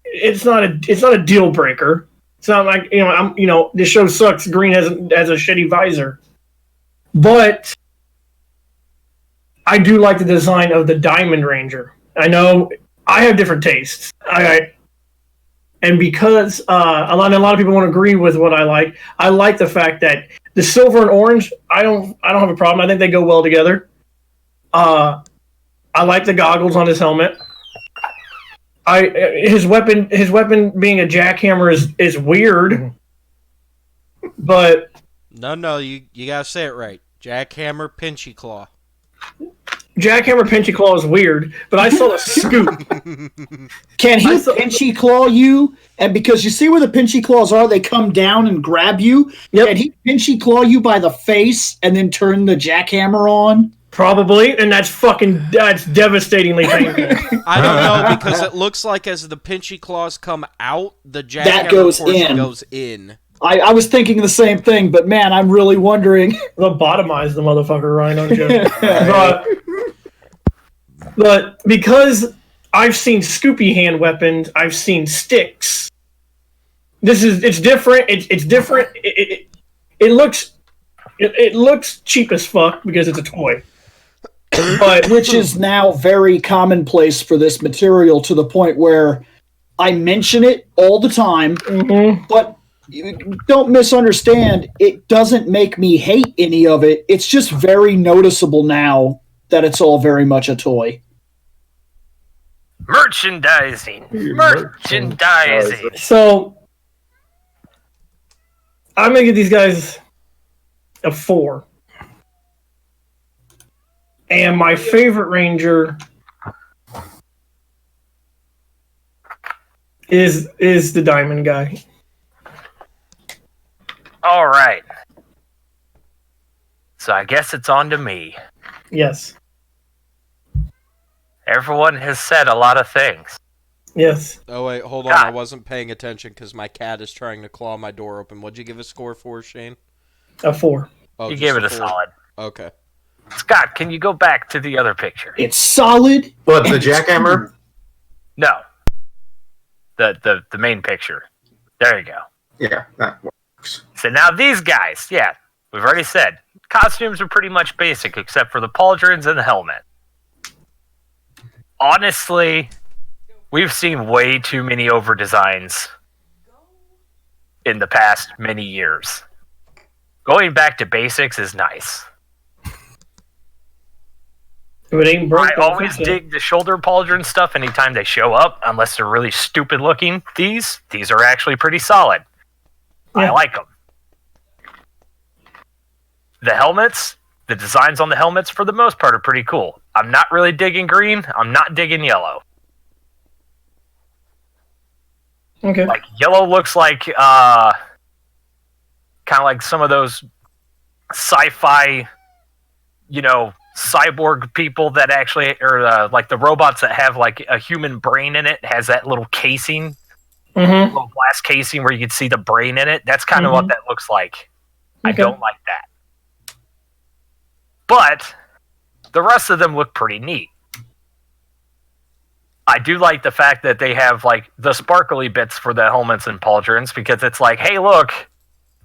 it's not a deal breaker. It's not like this show sucks. Green has a shitty visor, but I do like the design of the Diamond Ranger. I know I have different tastes. And because a lot of people won't agree with what I like the fact that the silver and orange, I don't have a problem. I think they go well together. I like the goggles on his helmet. His weapon being a jackhammer is weird. But No, you gotta say it right. Jackhammer Pinchy Claw. Jackhammer Pinchy Claw is weird, but I saw the scoop. Can he pinchy claw you? And because you see where the pinchy claws are, they come down and grab you. Yep. Can he pinchy claw you by the face and then turn the jackhammer on? Probably, and that's devastatingly painful. I don't know, because it looks like as the Pinchy Claws come out, the jackhammer goes portion in. goes in. I was thinking the same thing, but man, I'm really wondering. Lobotomize the motherfucker, Ryan, don't you? But because I've seen Scoopy hand weapons, I've seen sticks. It's different. It's different. It looks cheap as fuck because it's a toy. But Which is now very commonplace for this material to the point where I mention it all the time, but don't misunderstand, it doesn't make me hate any of it. It's just very noticeable now that it's all very much a toy. Merchandising. So I'm gonna give these guys a 4. And my favorite Ranger is the Diamond guy. All right. So I guess it's on to me. Yes. Everyone has said a lot of things. Yes. Oh, wait, hold on. I wasn't paying attention because my cat is trying to claw my door open. What'd you give a score for, Shane? A 4. Oh, You just gave it a 4. solid. Okay. Scott, can you go back to the other picture? It's solid. What, the jackhammer? No. The main picture. There you go. Yeah, that works. So now these guys, yeah, we've already said, costumes are pretty much basic except for the pauldrons and the helmet. Honestly, we've seen way too many over designs in the past many years. Going back to basics is nice. If it ain't broke, I always dig the shoulder pauldron stuff anytime they show up, unless they're really stupid looking. These are actually pretty solid. I Yeah. like them. The helmets, the designs on the helmets, for the most part, are pretty cool. I'm not really digging green. I'm not digging yellow. Okay. Like, yellow looks like, kind of like some of those sci-fi, cyborg people that actually, or like the robots that have like a human brain in it, has that little casing, little glass casing where you can see the brain in it. That's kind of what that looks like. I Okay. don't like that. But the rest of them look pretty neat. I do like the fact that they have like the sparkly bits for the helmets and pauldrons because it's like, hey, look,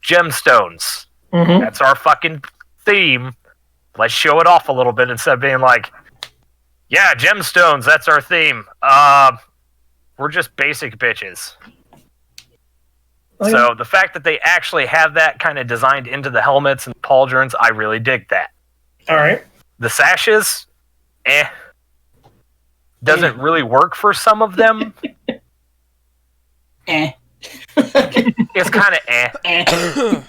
gemstones. Mm-hmm. That's our fucking theme. Let's show it off a little bit instead of being like, yeah, gemstones, that's our theme. We're just basic bitches. Oh, yeah. So the fact that they actually have that kind of designed into the helmets and pauldrons, I really dig that. All right. The sashes, doesn't really work for some of them. It's kind of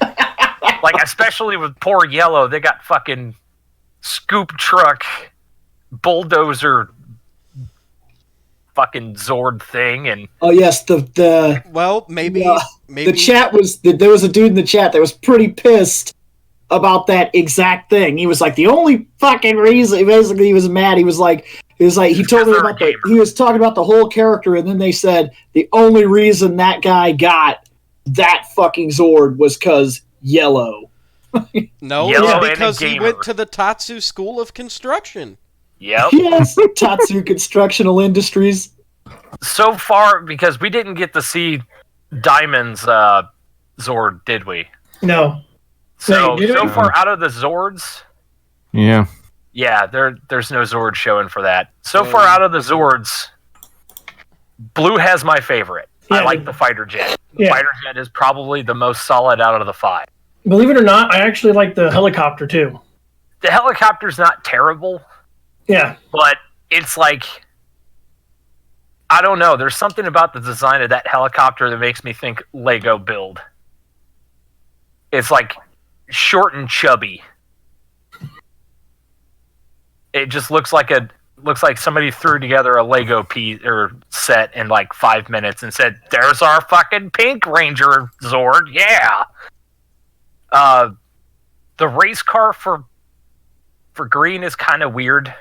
Like, especially with poor Yellow, they got fucking scoop truck, bulldozer, fucking Zord thing, and Oh yes, the Well, maybe the chat was there was a dude in the chat that was pretty pissed about that exact thing. He was like, the only fucking reason, basically, he was mad. He was like, he told me about he was talking about the whole character, and then they said the only reason that guy got that fucking Zord was because Yellow. No, Yellow it's because and a he gamer. went to the Tatsu School of Construction. yep. Yes, Tatsu Constructional Industries. So far, because we didn't get to see Diamond's Zord, did we? No. So, Wait, did we? so far out of the Zords, Yeah. yeah, there's no Zord showing for that. So far out of the Zords, Blue has my favorite. I Yeah. like the fighter jet. Yeah. Fighter jet is probably the most solid out of the 5. Believe it or not, I actually like the helicopter too. The helicopter's not terrible, Yeah. but it's like, I don't know. There's something about the design of that helicopter that makes me think Lego build. It's like short and chubby. It just looks like somebody threw together a Lego piece or set in like 5 minutes and said, "There's our fucking Pink Ranger Zord, yeah." The race car for Green is kind of weird.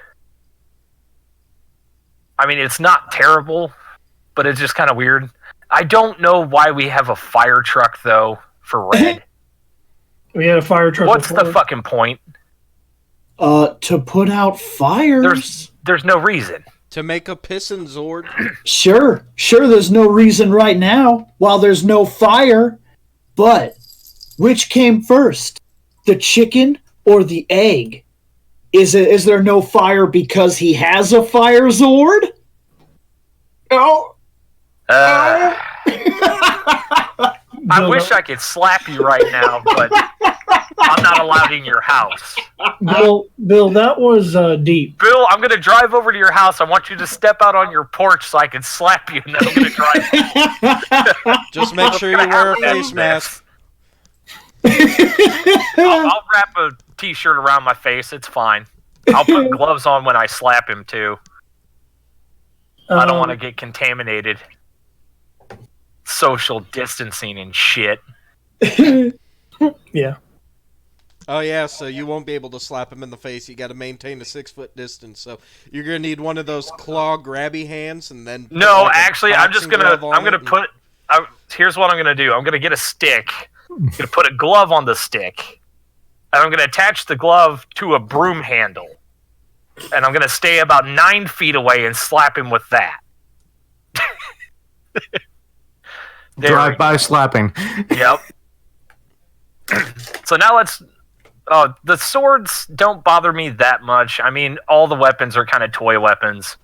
I mean, it's not terrible, but it's just kind of weird. I don't know why we have a fire truck though for Red. We had a fire truck. What's before. the fucking point? To put out fires. There's no reason. To make a pissin' Zord. Sure, there's no reason right now while there's no fire, but which came first, the chicken or the egg? Is there no fire because he has a fire Zord? Oh. I wish I could slap you right now, but I'm not allowed in your house. Bill, that was deep. Bill, I'm going to drive over to your house. I want you to step out on your porch so I can slap you, and then I'm going to drive. Just make sure you wear a face mask. I'll wrap a t-shirt around my face. It's fine. I'll put gloves on when I slap him, too. I don't want to get contaminated. Social distancing and shit. Yeah. Oh yeah, so you won't be able to slap him in the face. You got to maintain a 6-foot distance. So you're gonna need one of those claw grabby hands, and then put, No, like, a actually, I'm just boxing gonna. glove on I'm gonna it and- put. Here's what I'm gonna do. I'm gonna get a stick. I'm gonna put a glove on the stick, and I'm gonna attach the glove to a broom handle, and I'm gonna stay about 9 feet away and slap him with that. There we Drive-by slapping. Yep. So now let's. Oh, the swords don't bother me that much. I mean, all the weapons are kind of toy weapons.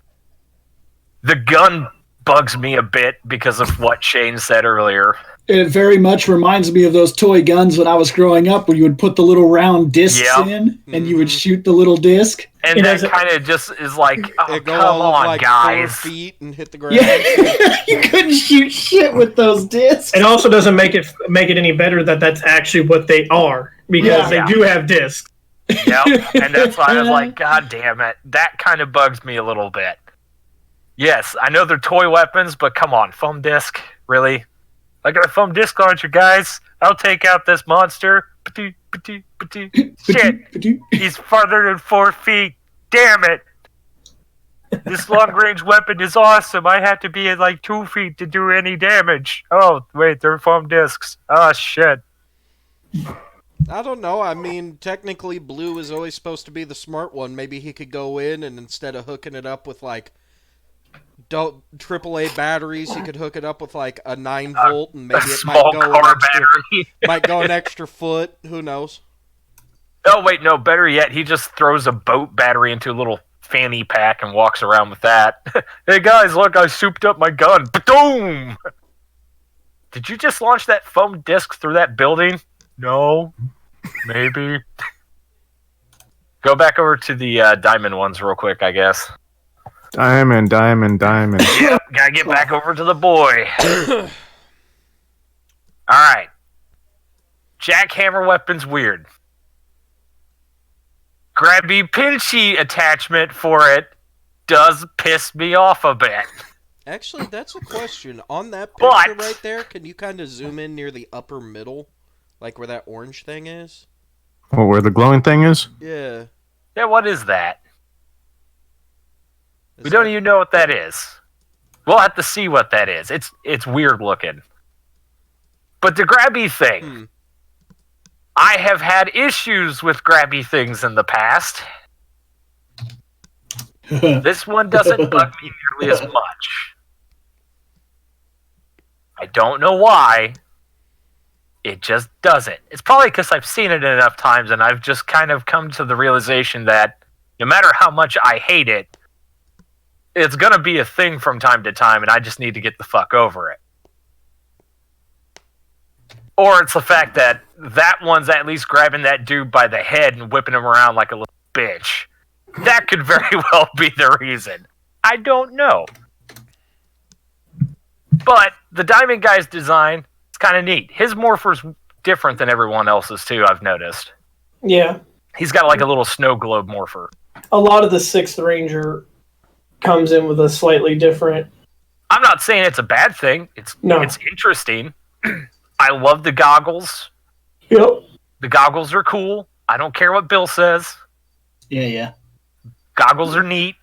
The gun bugs me a bit because of what Shane said earlier. It very much reminds me of those toy guns when I was growing up, where you would put the little round discs Yep. in, and you would shoot the little disc. And It that doesn't- kind of just is like, oh, It go come all of, on, like guys. 4 feet and hit the ground. Yeah, you couldn't shoot shit with those discs. It also doesn't make it any better that that's actually what they are, because Yeah. they do have discs. Yep. And that's why I was like, God damn it. That kind of bugs me a little bit. Yes, I know they're toy weapons, but come on, foam disc? Really? I got a foam disc launcher, guys. I'll take out this monster. Shit. He's farther than 4 feet. Damn it. This long-range weapon is awesome. I have to be at like 2 feet to do any damage. Oh, wait, they're foam discs. Oh, shit. I don't know. I mean, technically, Blue is always supposed to be the smart one. Maybe he could go in and instead of hooking it up with like AAA batteries, he could hook it up with like a 9 volt, and maybe A it small might go car an extra, battery. might go an extra foot. Who knows? Oh wait, no. Better yet, he just throws a boat battery into a little fanny pack and walks around with that. Hey guys, look! I souped up my gun. Boom! Did you just launch that foam disc through that building? No. Maybe. Go back over to the diamond ones real quick, I guess. Diamond. Yep, gotta get back over to the boy. Alright. Jackhammer weapon's weird. Grabby pinchy attachment for it does piss me off a bit. Actually, that's a question. On that picture But- right there, can you kind of zoom in near the upper middle? Like where that orange thing is? Well, where the glowing thing is? Yeah. Yeah, what is that? Is We don't that- even know what that is. We'll have to see what that is. It's weird looking. But the grabby thing. I have had issues with grabby things in the past. This one doesn't bug me nearly as much. I don't know why. It just doesn't. It's probably because I've seen it enough times and I've just kind of come to the realization that no matter how much I hate it, it's going to be a thing from time to time and I just need to get the fuck over it. Or it's the fact that that one's at least grabbing that dude by the head and whipping him around like a little bitch. That could very well be the reason. I don't know. But the Diamond Guy's design is kind of neat. His morpher's different than everyone else's too, I've noticed. Yeah. He's got like a little snow globe morpher. A lot of the 6th Ranger comes in with a slightly different. I'm not saying it's a bad thing. It's interesting. I love the goggles. Yep. The goggles are cool. I don't care what Bill says. Yeah. Goggles are neat.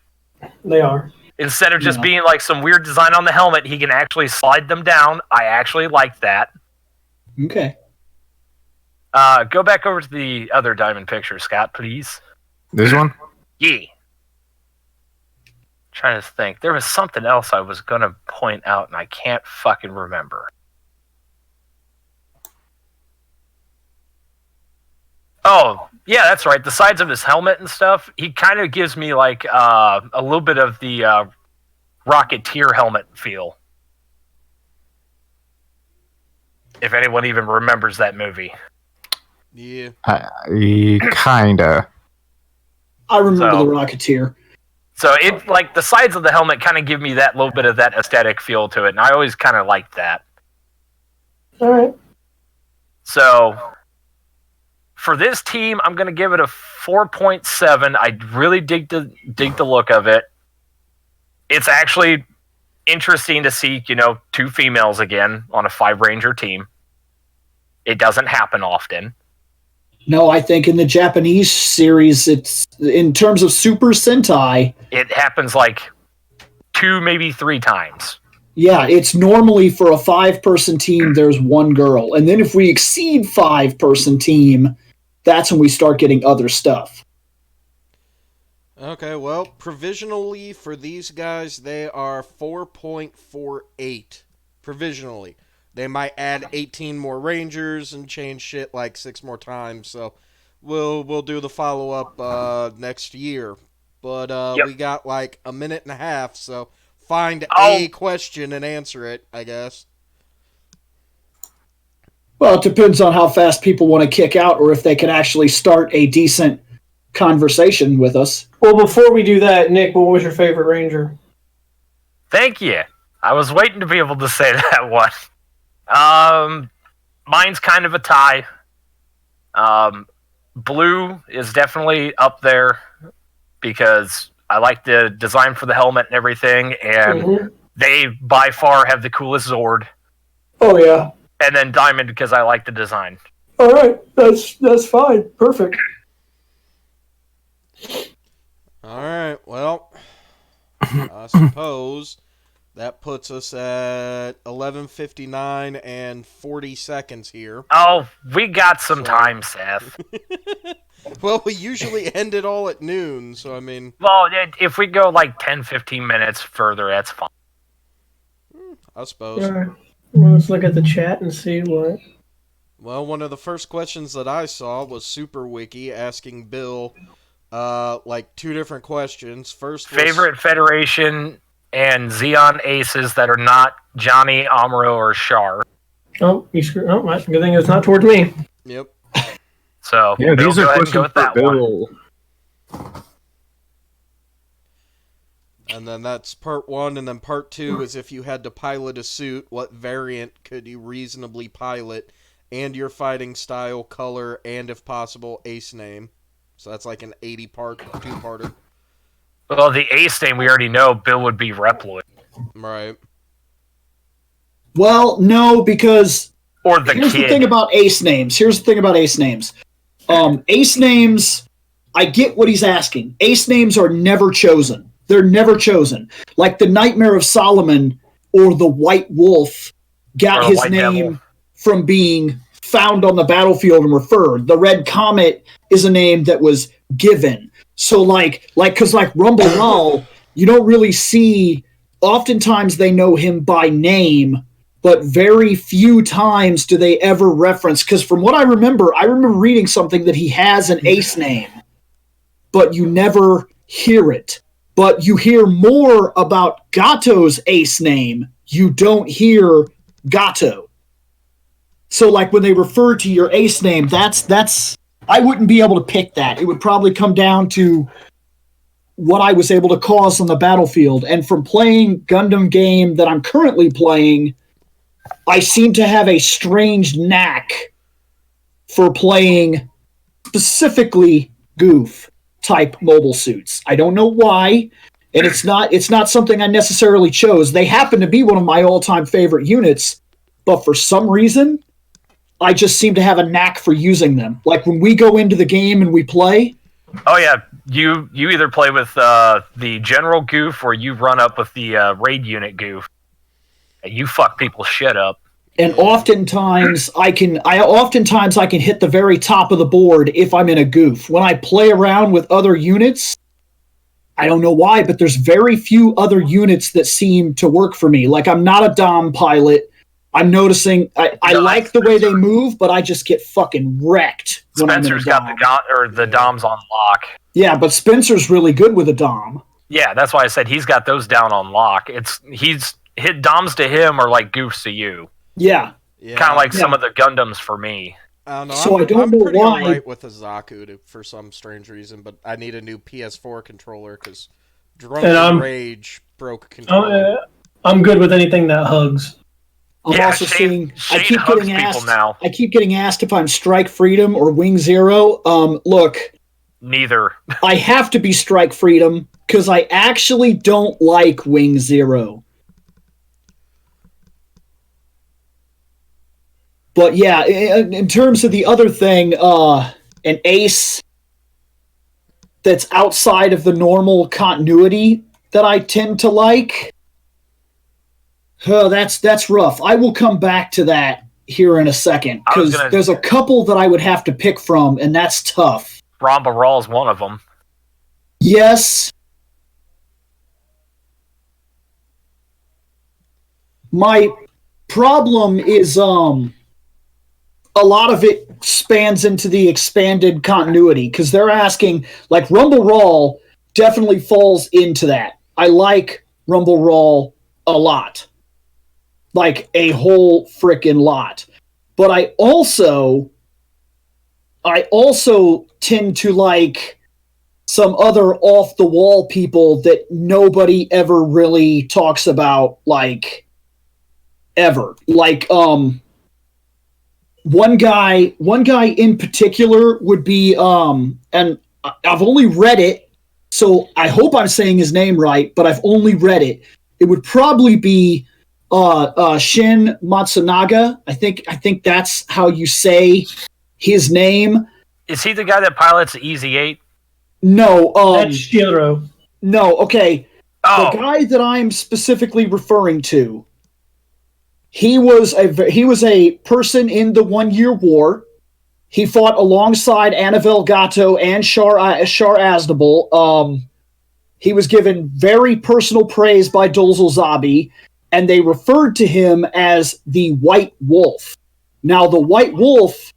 They are. Instead of just Yeah. being like some weird design on the helmet, he can actually slide them down. I actually like that. Okay. Go back over to the other diamond picture, Scott, please. This one? Yeah. Trying to think. There was something else I was going to point out, and I can't fucking remember. Oh, yeah, that's right. The sides of his helmet and stuff, he kind of gives me like a little bit of the Rocketeer helmet feel. If anyone even remembers that movie. Yeah. Kinda. I remember So- the Rocketeer. So it like the sides of the helmet kind of give me that little bit of that aesthetic feel to it, and I always kind of liked that. All right. So for this team, I'm going to give it a 4.7. I really dig the look of it. It's actually interesting to see, 2 females again on a 5-Ranger team. It doesn't happen often. No, I think in the Japanese series, it's in terms of Super Sentai. It happens like 2, maybe 3 times. Yeah, it's normally for a 5-person team, there's 1 girl. And then if we exceed 5-person team, that's when we start getting other stuff. Okay, well, provisionally for these guys, they are 4.48. Provisionally. They might add 18 more Rangers and change shit like 6 more times, so we'll do the follow-up next year. But Yep. we got like a minute and a half, so find Oh. a question and answer it, I guess. Well, it depends on how fast people want to kick out or if they can actually start a decent conversation with us. Well, before we do that, Nick, what was your favorite Ranger? Thank you. I was waiting to be able to say that one. Mine's kind of a tie. Blue is definitely up there because I like the design for the helmet and everything, and Mhm. they by far have the coolest Zord. Oh yeah. And then Diamond because I like the design. All right, that's fine. Perfect. Alright, well, I suppose That puts us at 11:59 and 40 seconds here. Oh, we got some So- time, Seth. Well, we usually end it all at noon, so I mean, Well, if we go like 10, 15 minutes further, that's fine. I suppose. All right. Well, let's look at the chat and see what. Well, one of the first questions that I saw was Super Wiki asking Bill, like 2 different questions. First was, Favorite Federation and Xeon aces that are not Johnny, Amuro, or Char. Oh, you screwed. Oh, good thing it's not towards me. Yep. So, Yeah, Bill, these go are ahead and go questions with for that one. Bill. And then that's part 1, and then part 2 is if you had to pilot a suit, what variant could you reasonably pilot, and your fighting style, color, and if possible, ace name. So that's like an 80-part, 2-parter. Well, the ace name we already know Bill would be Reploid. Right. Well, no, because Or the here's the kid. thing about ace names. Ace names, I get what he's asking. Ace names are never chosen. They're never chosen. Like the Nightmare of Solomon or the White Wolf got Or the his White name Devil. from being found on the battlefield and referred. The Red Comet is a name that was given. So because Rumble Null, you don't really see. Oftentimes they know him by name, but very few times do they ever reference. Because from what I remember reading something that he has an ace name, but you never hear it. But you hear more about Gato's ace name. You don't hear Gato. So like when they refer to your ace name, that's I wouldn't be able to pick that. It would probably come down to what I was able to cause on the battlefield. And from playing Gundam game that I'm currently playing, I seem to have a strange knack for playing specifically goof type mobile suits. I don't know why, and it's not something I necessarily chose. They happen to be one of my all-time favorite units, but for some reason, I just seem to have a knack for using them. Like when we go into the game and we play, Oh yeah, you either play with the general goof or you run up with the raid unit goof, and you fuck people's shit up. and oftentimes I can hit the very top of the board if I'm in a goof. When I play around with other units, I don't know why, but there's very few other units that seem to work for me. Like I'm not a Dom pilot. I'm noticing I No, like the way they move, but I just get fucking wrecked when I'm in a Spencer's got Dom. the Doms on lock. Yeah, but Spencer's really good with a Dom. Yeah, that's why I said he's got those down on lock. He's hit Doms to him or like goofs to you. Yeah. Yeah. Kind of like some Yeah. of the Gundams for me. I don't know. So I don't I'm know pretty why- alright with a Zaku for some strange reason, but I need a new PS4 controller because Drunken And I'm- Rage broke a controller. I'm good with anything that hugs. I'm Yeah, also Shane- seeing I Shane keep hugs getting people asked now. I keep getting asked if I'm Strike Freedom or Wing Zero. Look, Neither. I have to be Strike Freedom because I actually don't like Wing Zero. But yeah, in terms of the other thing, an ace that's outside of the normal continuity that I tend to like. Oh, that's rough. I will come back to that here in a second I was because gonna- there's a couple that I would have to pick from, and that's tough. Ramba Raw is one of them. Yes. My problem is a lot of it spans into the expanded continuity because they're asking like Rumble Raw definitely falls into that. I like Rumble Raw a lot. Like a whole frickin' lot. But I also tend to like some other off the wall people that nobody ever really talks about, like ever. Like one guy in particular would be and I've only read it, so I hope I'm saying his name right, but I've only read it. It would probably be Shin Matsunaga. I think that's how you say his name. Is he the guy that pilots the Easy 8? No, That's Shiro. no, okay. The Oh, guy that I'm specifically referring to, he was a person in the 1 Year War. He fought alongside Annabelle Gatto and Shar Aznable. He was given very personal praise by Dolzal Zabi, and they referred to him as the White Wolf. Now, the White Wolf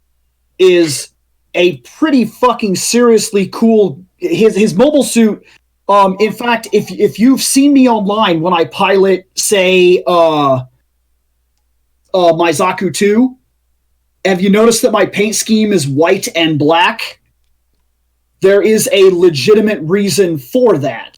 is a pretty fucking seriously cool. His mobile suit. In fact, if you've seen me online when I pilot, say, my Zaku 2, have you noticed that my paint scheme is white and black? There is a legitimate reason for that.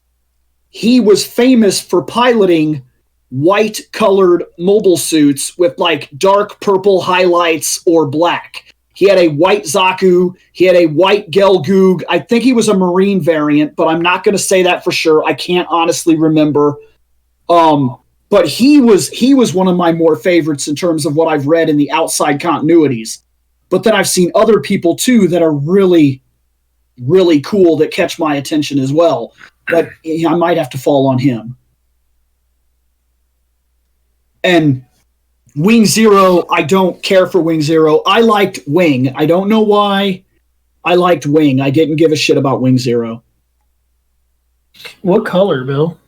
He was famous for piloting white colored mobile suits with like dark purple highlights or black. He had a white Zaku. He had a white Gelgoog. I think he was a Marine variant, but I'm not going to say that for sure. I can't honestly remember. But he was one of my more favorites in terms of what I've read in the outside continuities. But then I've seen other people too that are really, really cool that catch my attention as well. But I might have to fall on him. And Wing Zero, I don't care for Wing Zero. I liked Wing. I don't know why. I liked Wing. I didn't give a shit about Wing Zero. What color, Bill?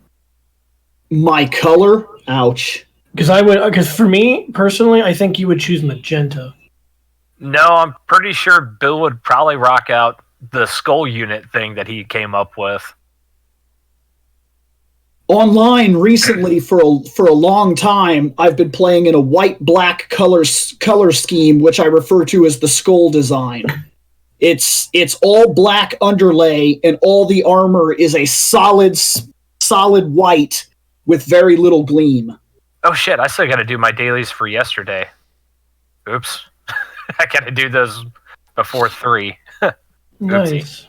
My color? Ouch. Because for me personally, I think you would choose magenta. no, I'm pretty sure Bill would probably rock out the skull unit thing that he came up with. Online recently, for a long time, I've been playing in a white-black color scheme, which I refer to as the skull design. It's all black underlay, and all the armor is a solid white with very little gleam. Oh shit, I still gotta do my dailies for yesterday. Oops. I gotta do those before 3. Nice.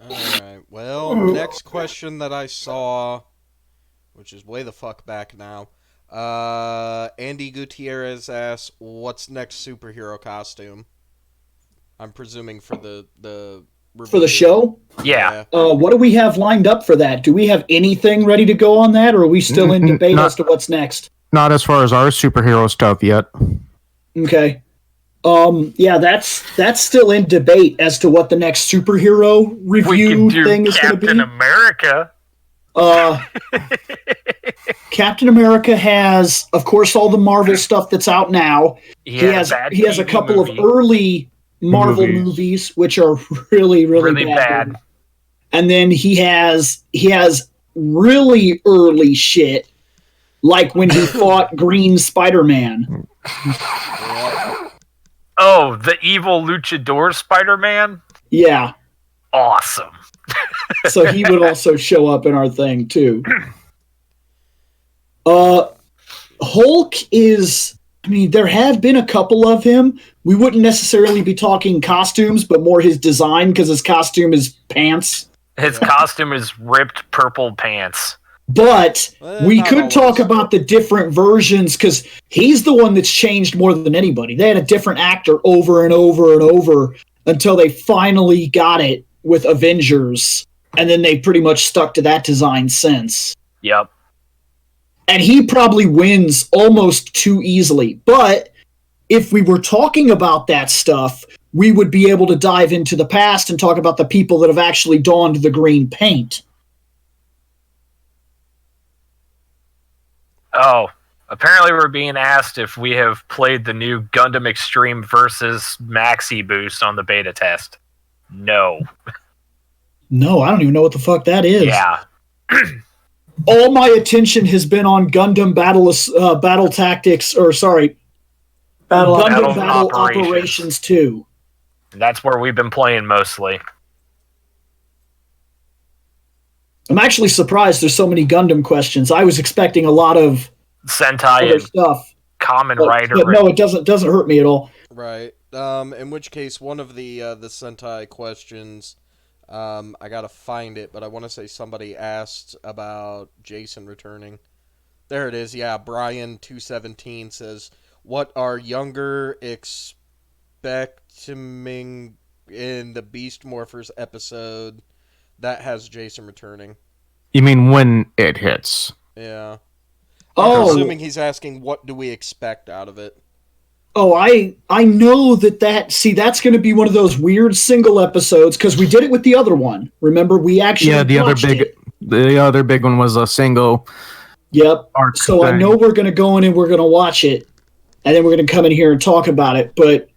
Alright, well, next question that I saw, which is way the fuck back now. Andy Gutierrez asks, what's next superhero costume? I'm presuming for the review. For the show? Yeah. What do we have lined up for that? Do we have anything ready to go on that, or are we still in debate as to what's next? Not as far as our superhero stuff yet. Okay. Yeah, that's still in debate as to what the next superhero We review can do thing is going to be. Captain America. Captain America has, of course, all the Marvel stuff that's out now. He has bad a TV couple movie. of early Marvel movies, which are really, really bad. And then he has really early shit, like when he fought Green Spider-Man. Oh, the evil luchador Spider-Man? Yeah. Awesome. So he would also show up in our thing too. Hulk is, I mean, there have been a couple of him. We wouldn't necessarily be talking costumes, but more his design, because his costume is pants. His costume is ripped purple pants. But we not could always. talk about the different versions, because he's the one that's changed more than anybody. They had a different actor over and over and over until they finally got it with Avengers, and then they pretty much stuck to that design since. Yep. And he probably wins almost too easily. But if we were talking about that stuff, we would be able to dive into the past and talk about the people that have actually donned the green paint. Oh, apparently we're being asked if we have played the new Gundam Extreme versus Maxi Boost on the beta test. No. No, I don't even know what the fuck that is. Yeah. All my attention has been on Gundam Battle Tactics, or sorry, Gundam Battle Operations 2. That's where we've been playing mostly. I'm actually surprised there's so many Gundam questions. I was expecting a lot of Sentai other and stuff. Kamen But Rider. no, it doesn't hurt me at all. Right. In which case, one of the Sentai questions, I gotta find it, but I want to say somebody asked about Jason returning. There it is. Yeah, Brian217 says, "What are younger expecting in the Beast Morphers episode that has Jason returning. You mean when it hits? Yeah. I'm Oh, presuming he's asking what do we expect out of it. oh, I know that. See, that's going to be one of those weird single episodes because we did it with the other one. Remember, we actually watched it. The other big one was a single. Yep. Arc So I thing. know we're going to go in and we're going to watch it, and then we're going to come in here and talk about it. But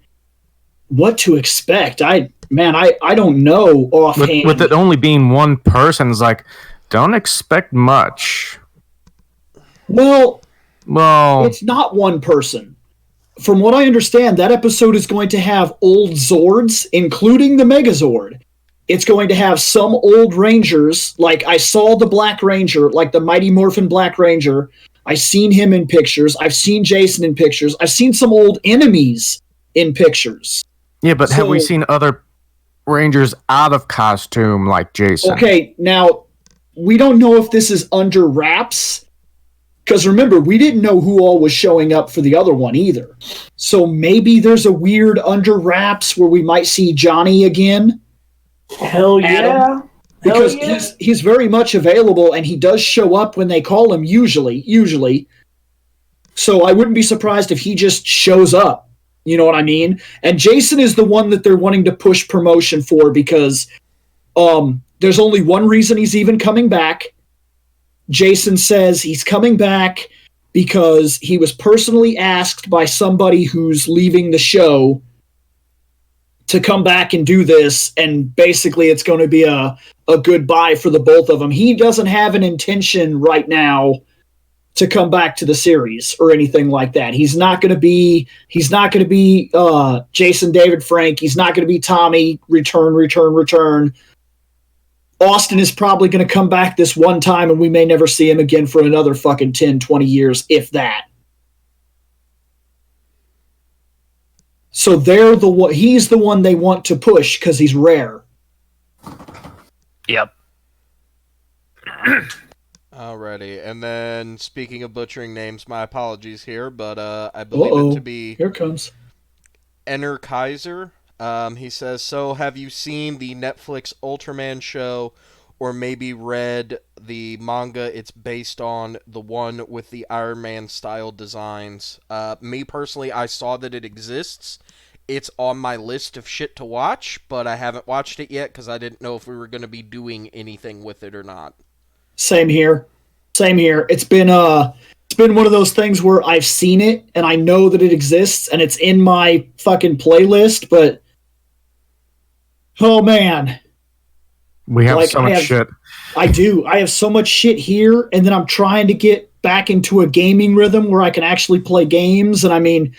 what to expect? I don't know offhand. With it only being one person, it's like, don't expect much. Well, Well, it's not one person. From what I understand, that episode is going to have old Zords, including the Megazord. It's going to have some old Rangers, like I saw the Black Ranger, like the Mighty Morphin Black Ranger. I've seen him in pictures. I've seen Jason in pictures. I've seen some old enemies in pictures. yeah, but have we So- seen other Rangers out of costume like Jason? Okay, now, we don't know if this is under wraps, because remember, we didn't know who all was showing up for the other one either. So maybe there's a weird under wraps where we might see Johnny again. Hell yeah. Adam, because he's very much available and he does show up when they call him usually. So I wouldn't be surprised if he just shows up. You know what I mean? And Jason is the one that they're wanting to push promotion for because there's only one reason he's even coming back. Jason says he's coming back because he was personally asked by somebody who's leaving the show to come back and do this, and basically it's going to be a goodbye for the both of them. He doesn't have an intention right now to come back to the series or anything like that. He's not going to be Jason David Frank. He's not going to be Tommy return. Austin is probably going to come back this one time and we may never see him again for another fucking 10, 20 years, if that. So he's the one they want to push because he's rare. Yep. Alrighty, and then speaking of butchering names, my apologies here, but I believe it to be Here it comes. Enner Kaiser. He says, so have you seen the Netflix Ultraman show or maybe read the manga it's based on, the one with the Iron Man style designs? Me personally, I saw that it exists. It's on my list of shit to watch, but I haven't watched it yet because I didn't know if we were going to be doing anything with it or not. Same here. It's been one of those things where I've seen it and I know that it exists and it's in my fucking playlist, but oh man. We have Like, so much shit. I do. I have so much shit here, and then I'm trying to get back into a gaming rhythm where I can actually play games. And I mean,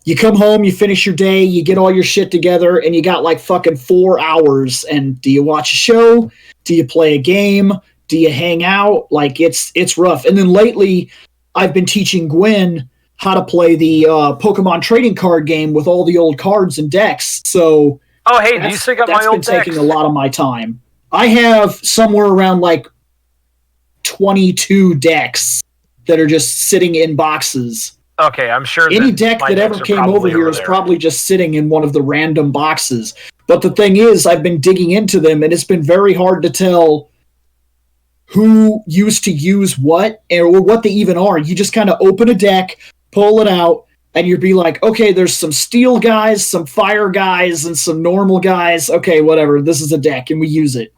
you come home, you finish your day, you get all your shit together, and you got like fucking 4 hours. And do you watch a show? Do you play a game? Do you hang out? Like, it's rough. And then lately, I've been teaching Gwen how to play the Pokemon trading card game with all the old cards and decks. So Oh, hey, do you still got my old that's been taking decks? a lot of my time. I have somewhere around like 22 decks that are just sitting in boxes. Okay, I'm sure Any that deck my that decks ever are came over probably here is there. probably just sitting in one of the random boxes. But the thing is, I've been digging into them, and it's been very hard to tell who used to use what or what they even are. You just kind of open a deck, pull it out, and you'd be like, okay, there's some steel guys, some fire guys, and some normal guys. Okay, whatever. This is a deck, and we use it.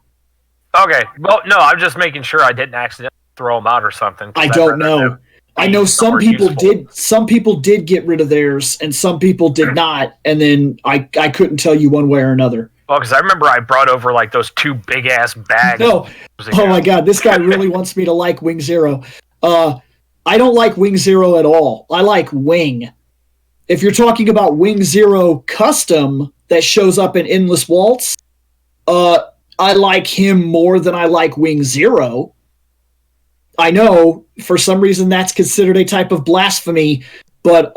Okay, well, no, I'm just making sure I didn't accidentally throw them out or something. 'cause I I'd don't rather know. them I be know some somewhere people useful. did. Some people did get rid of theirs, and some people did not. And then I couldn't tell you one way or another. Well, because I remember I brought over like those 2 big ass bags. No. Oh my god, this guy really wants me to like Wing Zero. I don't like Wing Zero at all. I like Wing. If you're talking about Wing Zero custom that shows up in Endless Waltz, I like him more than I like Wing Zero. I know for some reason that's considered a type of blasphemy, but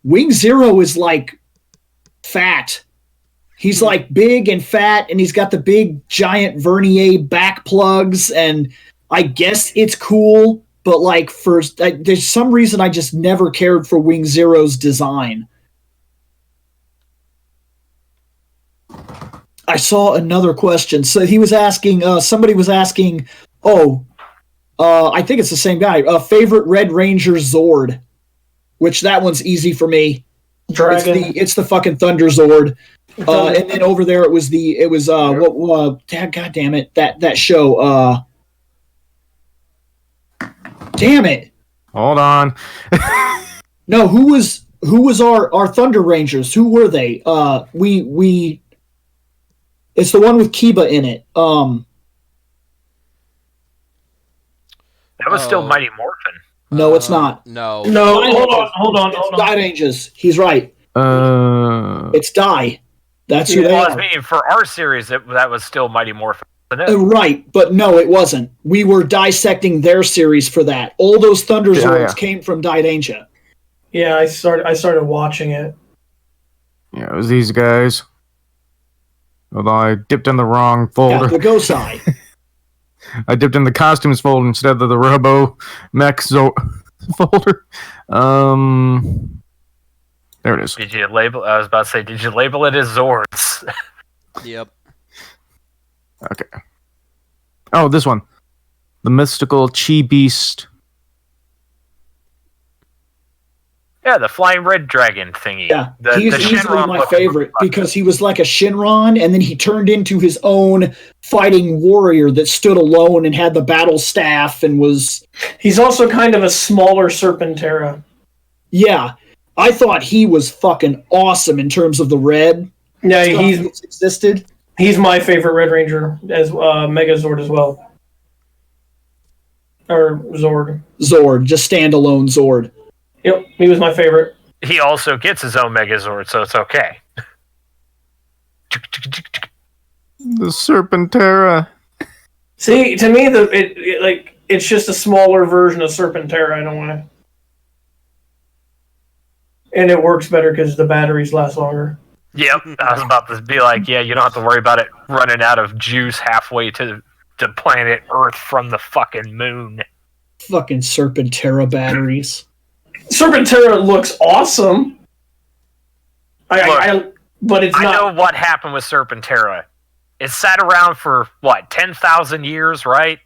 Wing Zero is like fat. He's like big and fat, and he's got the big giant Vernier back plugs, and I guess it's cool, but like there's some reason I just never cared for Wing Zero's design. I saw another question. So he was asking, somebody was asking, I think it's the same guy, favorite Red Ranger Zord, which that one's easy for me. Dragon. It's the fucking Thunder Zord. And then over there God damn it, that show, damn it. Hold on. No, who was our Thunder Rangers? Who were they? It's the one with Kiba in it. That was still Mighty Morphin. No, it's not. No. No, hold on. Die Ranges. He's right. It's Die. That's who they Well, I are. mean, for our series, that was still Mighty Morphin. Right, but no, it wasn't. We were dissecting their series for that. All those Thunder Zords came from Die Danger. Yeah, I started watching it. Yeah, it was these guys. Although I dipped in the wrong folder. Yeah, the Gosai. I dipped in the costumes folder instead of the Robo Mech folder. There it is. Did you label? I was about to say, did you label it as Zords? Yep. Okay. Oh, this one. The mystical Chi Beast. Yeah, the flying red dragon thingy. Yeah, the he's easily Shenron my looking favorite motherfucker. because he was like a Shinron, and then he turned into his own fighting warrior that stood alone and had the battle staff and was... He's also kind of a smaller Serpentera. Yeah, I thought he was fucking awesome in terms of the red. Yeah, stuff that's existed. he's my favorite Red Ranger as Megazord as well. Or Zord. Zord, just standalone Zord. Yep, he was my favorite. He also gets his own Megazord, so it's okay. The Serpentera. See, to me, it's just a smaller version of Serpentera. I don't want to, and it works better because the batteries last longer. Yep, I was about to be like, yeah, you don't have to worry about it running out of juice halfway to planet Earth from the fucking moon. Fucking Serpentera batteries. Serpentera looks awesome. But it's I not. know what happened with Serpentera. It sat around for, 10,000 years, right?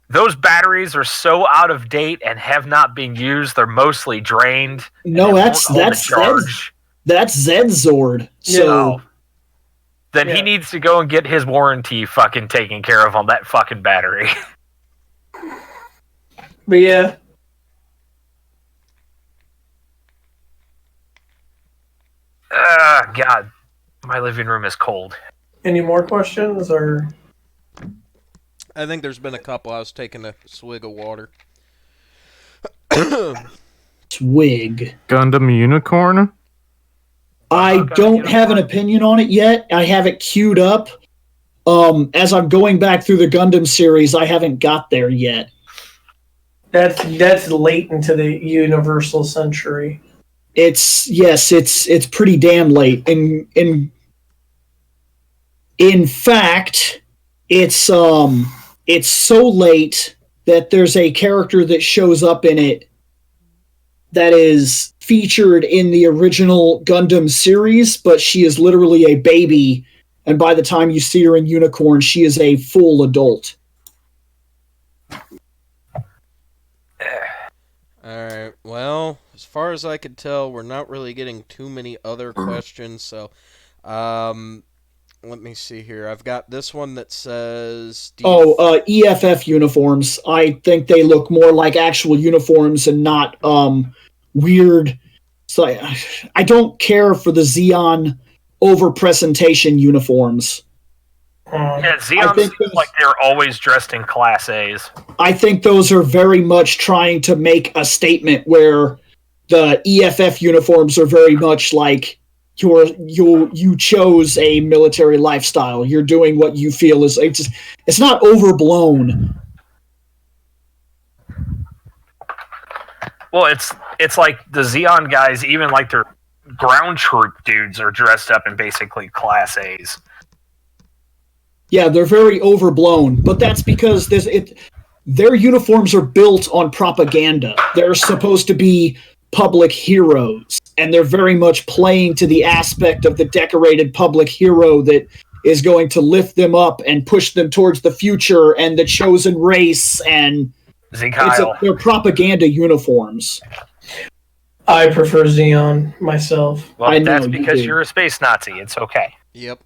Those batteries are so out of date and have not been used. They're mostly drained. No, that's charge. That's Zed Zord. So Then he needs to go and get his warranty fucking taken care of on that fucking battery. But yeah. God. My living room is cold. Any more questions or? I think there's been a couple. I was taking a swig of water. Swig. Gundam Unicorn? I don't have an opinion on it yet. I have it queued up. As I'm going back through the Gundam series, I haven't got there yet. That's late into the Universal Century. It's pretty damn late. In fact, it's so late that there's a character that shows up in it that is featured in the original Gundam series, but she is literally a baby, and by the time you see her in Unicorn, she is a full adult. Alright, well, as far as I could tell, we're not really getting too many other questions, so, let me see here. I've got this one that says... EFF uniforms. I think they look more like actual uniforms and not, weird... So I don't care for the Xeon over-presentation uniforms. Yeah, Xeon seems like they're always dressed in Class A's. I think those are very much trying to make a statement where the EFF uniforms are very much like you chose a military lifestyle. You're doing what you feel is it's not overblown. Well, it's like the Xeon guys, even like their ground troop dudes are dressed up in basically Class A's. Yeah, they're very overblown, but that's because their uniforms are built on propaganda. They're supposed to be public heroes, and they're very much playing to the aspect of the decorated public hero that is going to lift them up and push them towards the future and the chosen race, and they're propaganda uniforms. I prefer Xeon myself. Well, that's because you're a space Nazi. It's okay. Yep.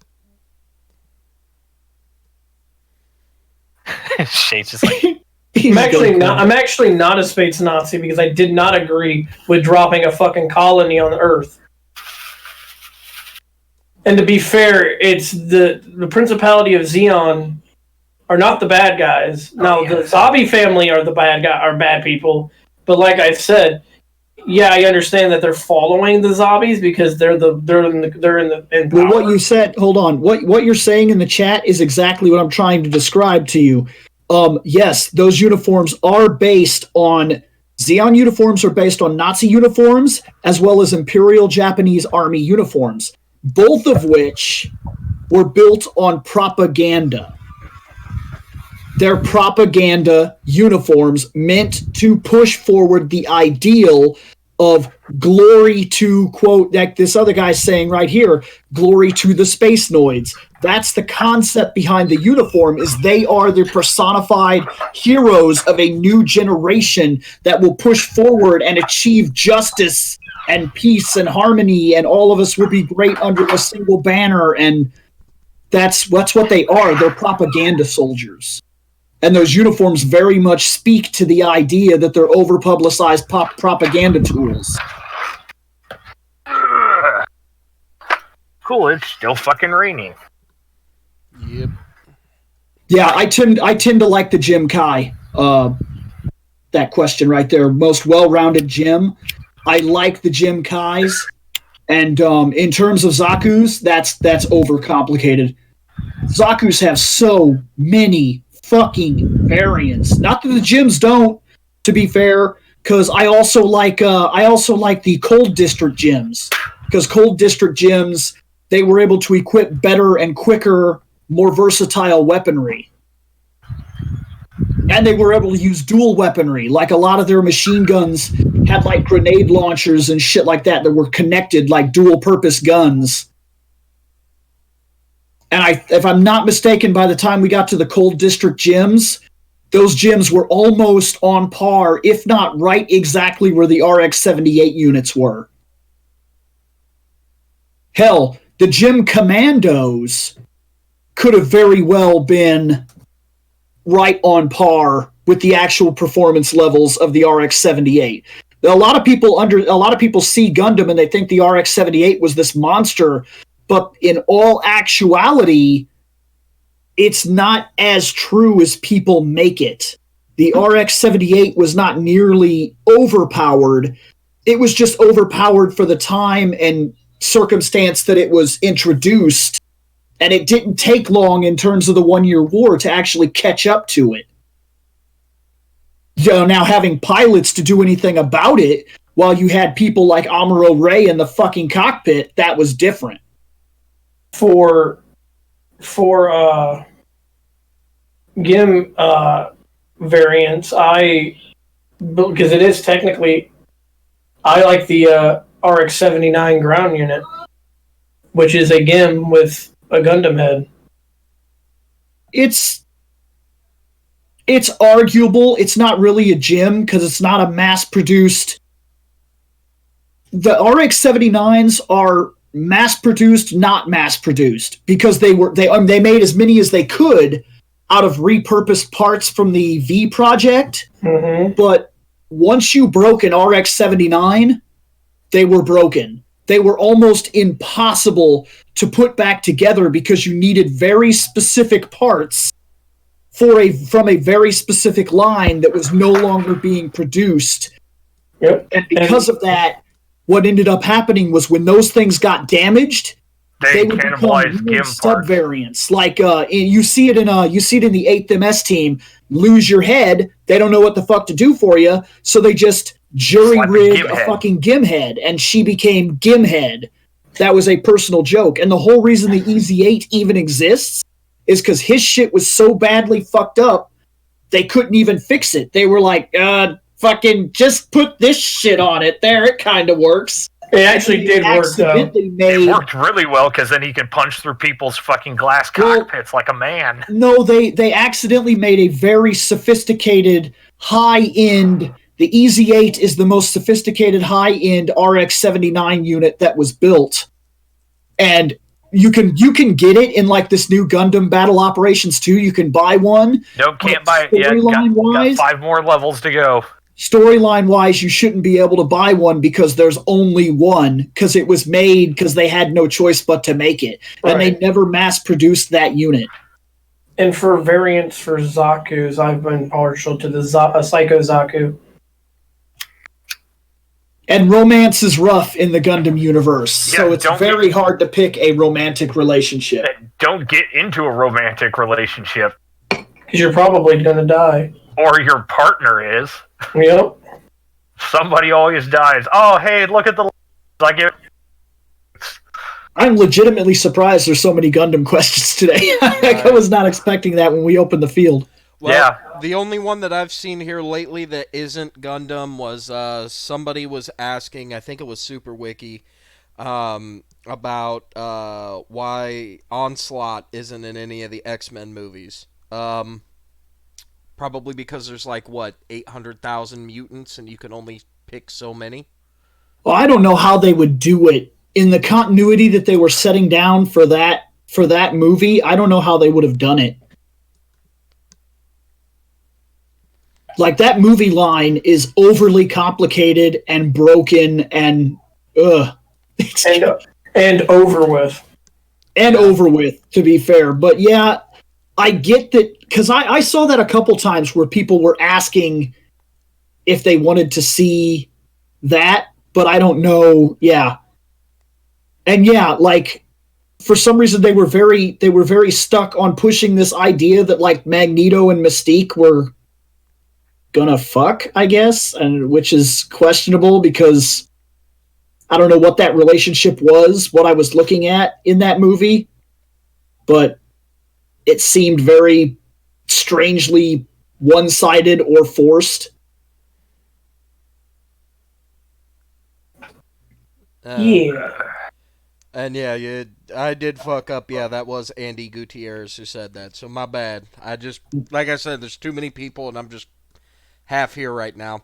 Shade's just like... I'm actually not a space Nazi because I did not agree with dropping a fucking colony on Earth. And to be fair, it's the Principality of Xeon are not the bad guys. Now, the Zabi family are the bad people. But like I said, yeah, I understand that they're following the Zabis because they're in well, what you said, hold on. What you're saying in the chat is exactly what I'm trying to describe to you. Yes, those uniforms are based on Xeon uniforms are based on Nazi uniforms as well as Imperial Japanese Army uniforms, both of which were built on propaganda. They're propaganda uniforms meant to push forward the ideal of glory to, quote, like this other guy's saying right here, glory to the space noids. That's the concept behind the uniform, is they are the personified heroes of a new generation that will push forward and achieve justice and peace and harmony, and all of us will be great under a single banner, and that's what they are. They're propaganda soldiers. And those uniforms very much speak to the idea that they're over-publicized propaganda tools. Cool, it's still fucking raining. Yep. Yeah, I tend to like the Jim Kai. That question right there, most well-rounded Jim. I like the Jim Kais, and in terms of Zaku's, that's overcomplicated. Zaku's have so many fucking variants. Not that the gyms don't, to be fair, because I also like the Cold District gyms, because Cold District gyms, they were able to equip better and quicker, more versatile weaponry. And they were able to use dual weaponry. Like a lot of their machine guns had like grenade launchers and shit like that were connected like dual purpose guns. And if I'm not mistaken, by the time we got to the Cold District gyms, those gyms were almost on par, if not right exactly where the RX-78 units were. Hell, the gym commandos could have very well been right on par with the actual performance levels of the RX-78. A lot of people see Gundam and they think the RX-78 was this monster, but in all actuality, it's not as true as people make it. The RX-78 was not nearly overpowered. It was just overpowered for the time and circumstance that it was introduced, and it didn't take long in terms of the 1 Year War to actually catch up to it. You know, now having pilots to do anything about it, while you had people like Amuro Ray in the fucking cockpit, that was different. For GIM variants, because it is technically, I like the RX-79 ground unit, which is a GIM with a Gundam head. It's arguable. It's not really a GIM because it's not a mass-produced. The RX-79s are mass-produced, not mass-produced, because they made as many as they could out of repurposed parts from the V project. Mm-hmm. But once you broke an RX-79, they were broken. They were almost impossible to put back together because you needed very specific parts from a very specific line that was no longer being produced. Yep. And because of that, what ended up happening was when those things got damaged, they would become GIM sub-variants. Like you see it in the 8th MS team. Lose your head, they don't know what the fuck to do for you, so they just jury-rig a fucking GIM head, and she became GIM head. That was a personal joke. And the whole reason the EZ-8 even exists is because his shit was so badly fucked up, they couldn't even fix it. They were like, fucking just put this shit on it. There, it kind of works. It actually did work, though. accidentally It made. worked really well because then he could punch through people's fucking glass Well- cockpits like a man. No, they accidentally made a very sophisticated high-end. The Easy 8 is the most sophisticated high-end RX-79 unit that was built, and you can get it in like this new Gundam Battle Operations 2. You can buy one. Nope, can't But buy it yet. Got storyline-wise- 5 more levels to go. Storyline-wise, you shouldn't be able to buy one because there's only one, because it was made because they had no choice but to make it, and they Right. never mass-produced that unit. And for variants for Zaku's, I've been partial to the Psycho Zaku. And romance is rough in the Gundam universe, so Yeah, it's don't very get- hard to pick a romantic relationship. Don't get into a romantic relationship, Because you're probably going to die. or your partner is. Yep. Somebody always dies. Oh, hey, look at the. I get. I'm legitimately surprised there's so many Gundam questions today. I was not expecting that when we opened the field. Well, Yeah. the only one that I've seen here lately that isn't Gundam was somebody was asking, I think it was Super Wiki, about why Onslaught isn't in any of the X-Men movies. Probably because there's like, what, 800,000 mutants and you can only pick so many? Well, I don't know how they would do it in the continuity that they were setting down for that movie. I don't know how they would have done it. Like, that movie line is overly complicated and broken and And over with. and over with, to be fair. But yeah, I get that, because I saw that a couple times where people were asking if they wanted to see that, but I don't know. Yeah. And yeah, like, for some reason they were very stuck on pushing this idea that like Magneto and Mystique were gonna fuck, I guess, and which is questionable because I don't know what that relationship was, what I was looking at in that movie, but it seemed very strangely one-sided or forced. Yeah. And yeah, I did fuck up. Yeah, that was Andy Gutierrez who said that. So my bad. Like I said, there's too many people, and I'm just half here right now.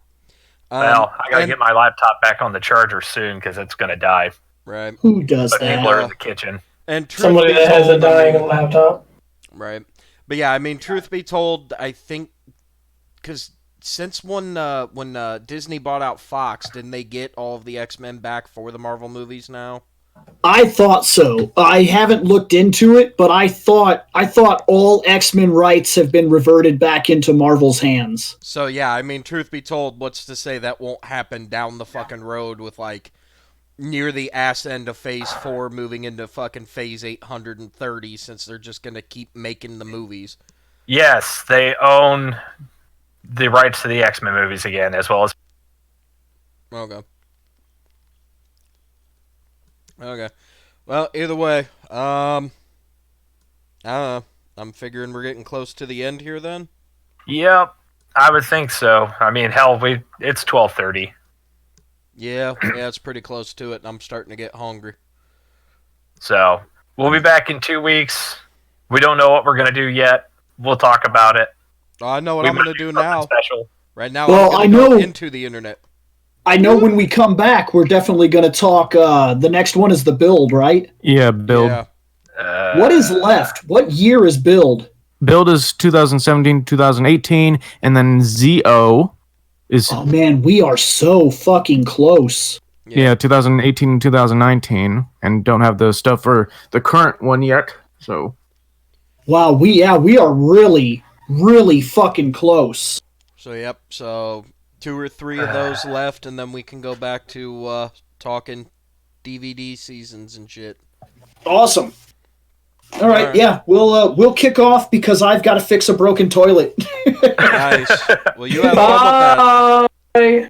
Well, I gotta and- get my laptop back on the charger soon because it's gonna die. Right. Who does But that? people are in the kitchen. And truth Somebody be that has a told, I dying mean- laptop. Right. But yeah, I mean, truth be told, I think because since when Disney bought out Fox, didn't they get all of the X-Men back for the Marvel movies now? I thought so. I haven't looked into it, but I thought all X-Men rights have been reverted back into Marvel's hands. So yeah, I mean, truth be told, what's to say that won't happen down the fucking road with like near the ass end of Phase 4 moving into fucking Phase 830 since they're just gonna keep making the movies. Yes, they own the rights to the X-Men movies again, as well as Okay. Okay. Well, either way, I don't know. I'm figuring we're getting close to the end here then. Yep, I would think so. I mean, hell, it's 12:30. Yeah, it's pretty close to it, and I'm starting to get hungry. So we'll be back in 2 weeks. We don't know what we're gonna do yet. We'll talk about it. I know what We I'm might going to do something now. Special. Right now, Well, I'm going to go know- into the internet. I know when we come back, we're definitely going to talk. The next one is the build, right? Yeah, build. Yeah. What is left? What year is build? Build is 2017, 2018, and then ZO is Oh man, we are so fucking close. yeah 2018, 2019, and don't have the stuff for the current one yet. So Wow, we are really, really fucking close. So, yep. So, 2 or 3 of those left, and then we can go back to talking DVD seasons and shit. Awesome. All right, Alright. yeah, we'll kick off because I've got to fix a broken toilet. Nice. Well, you have fun with that. Bye.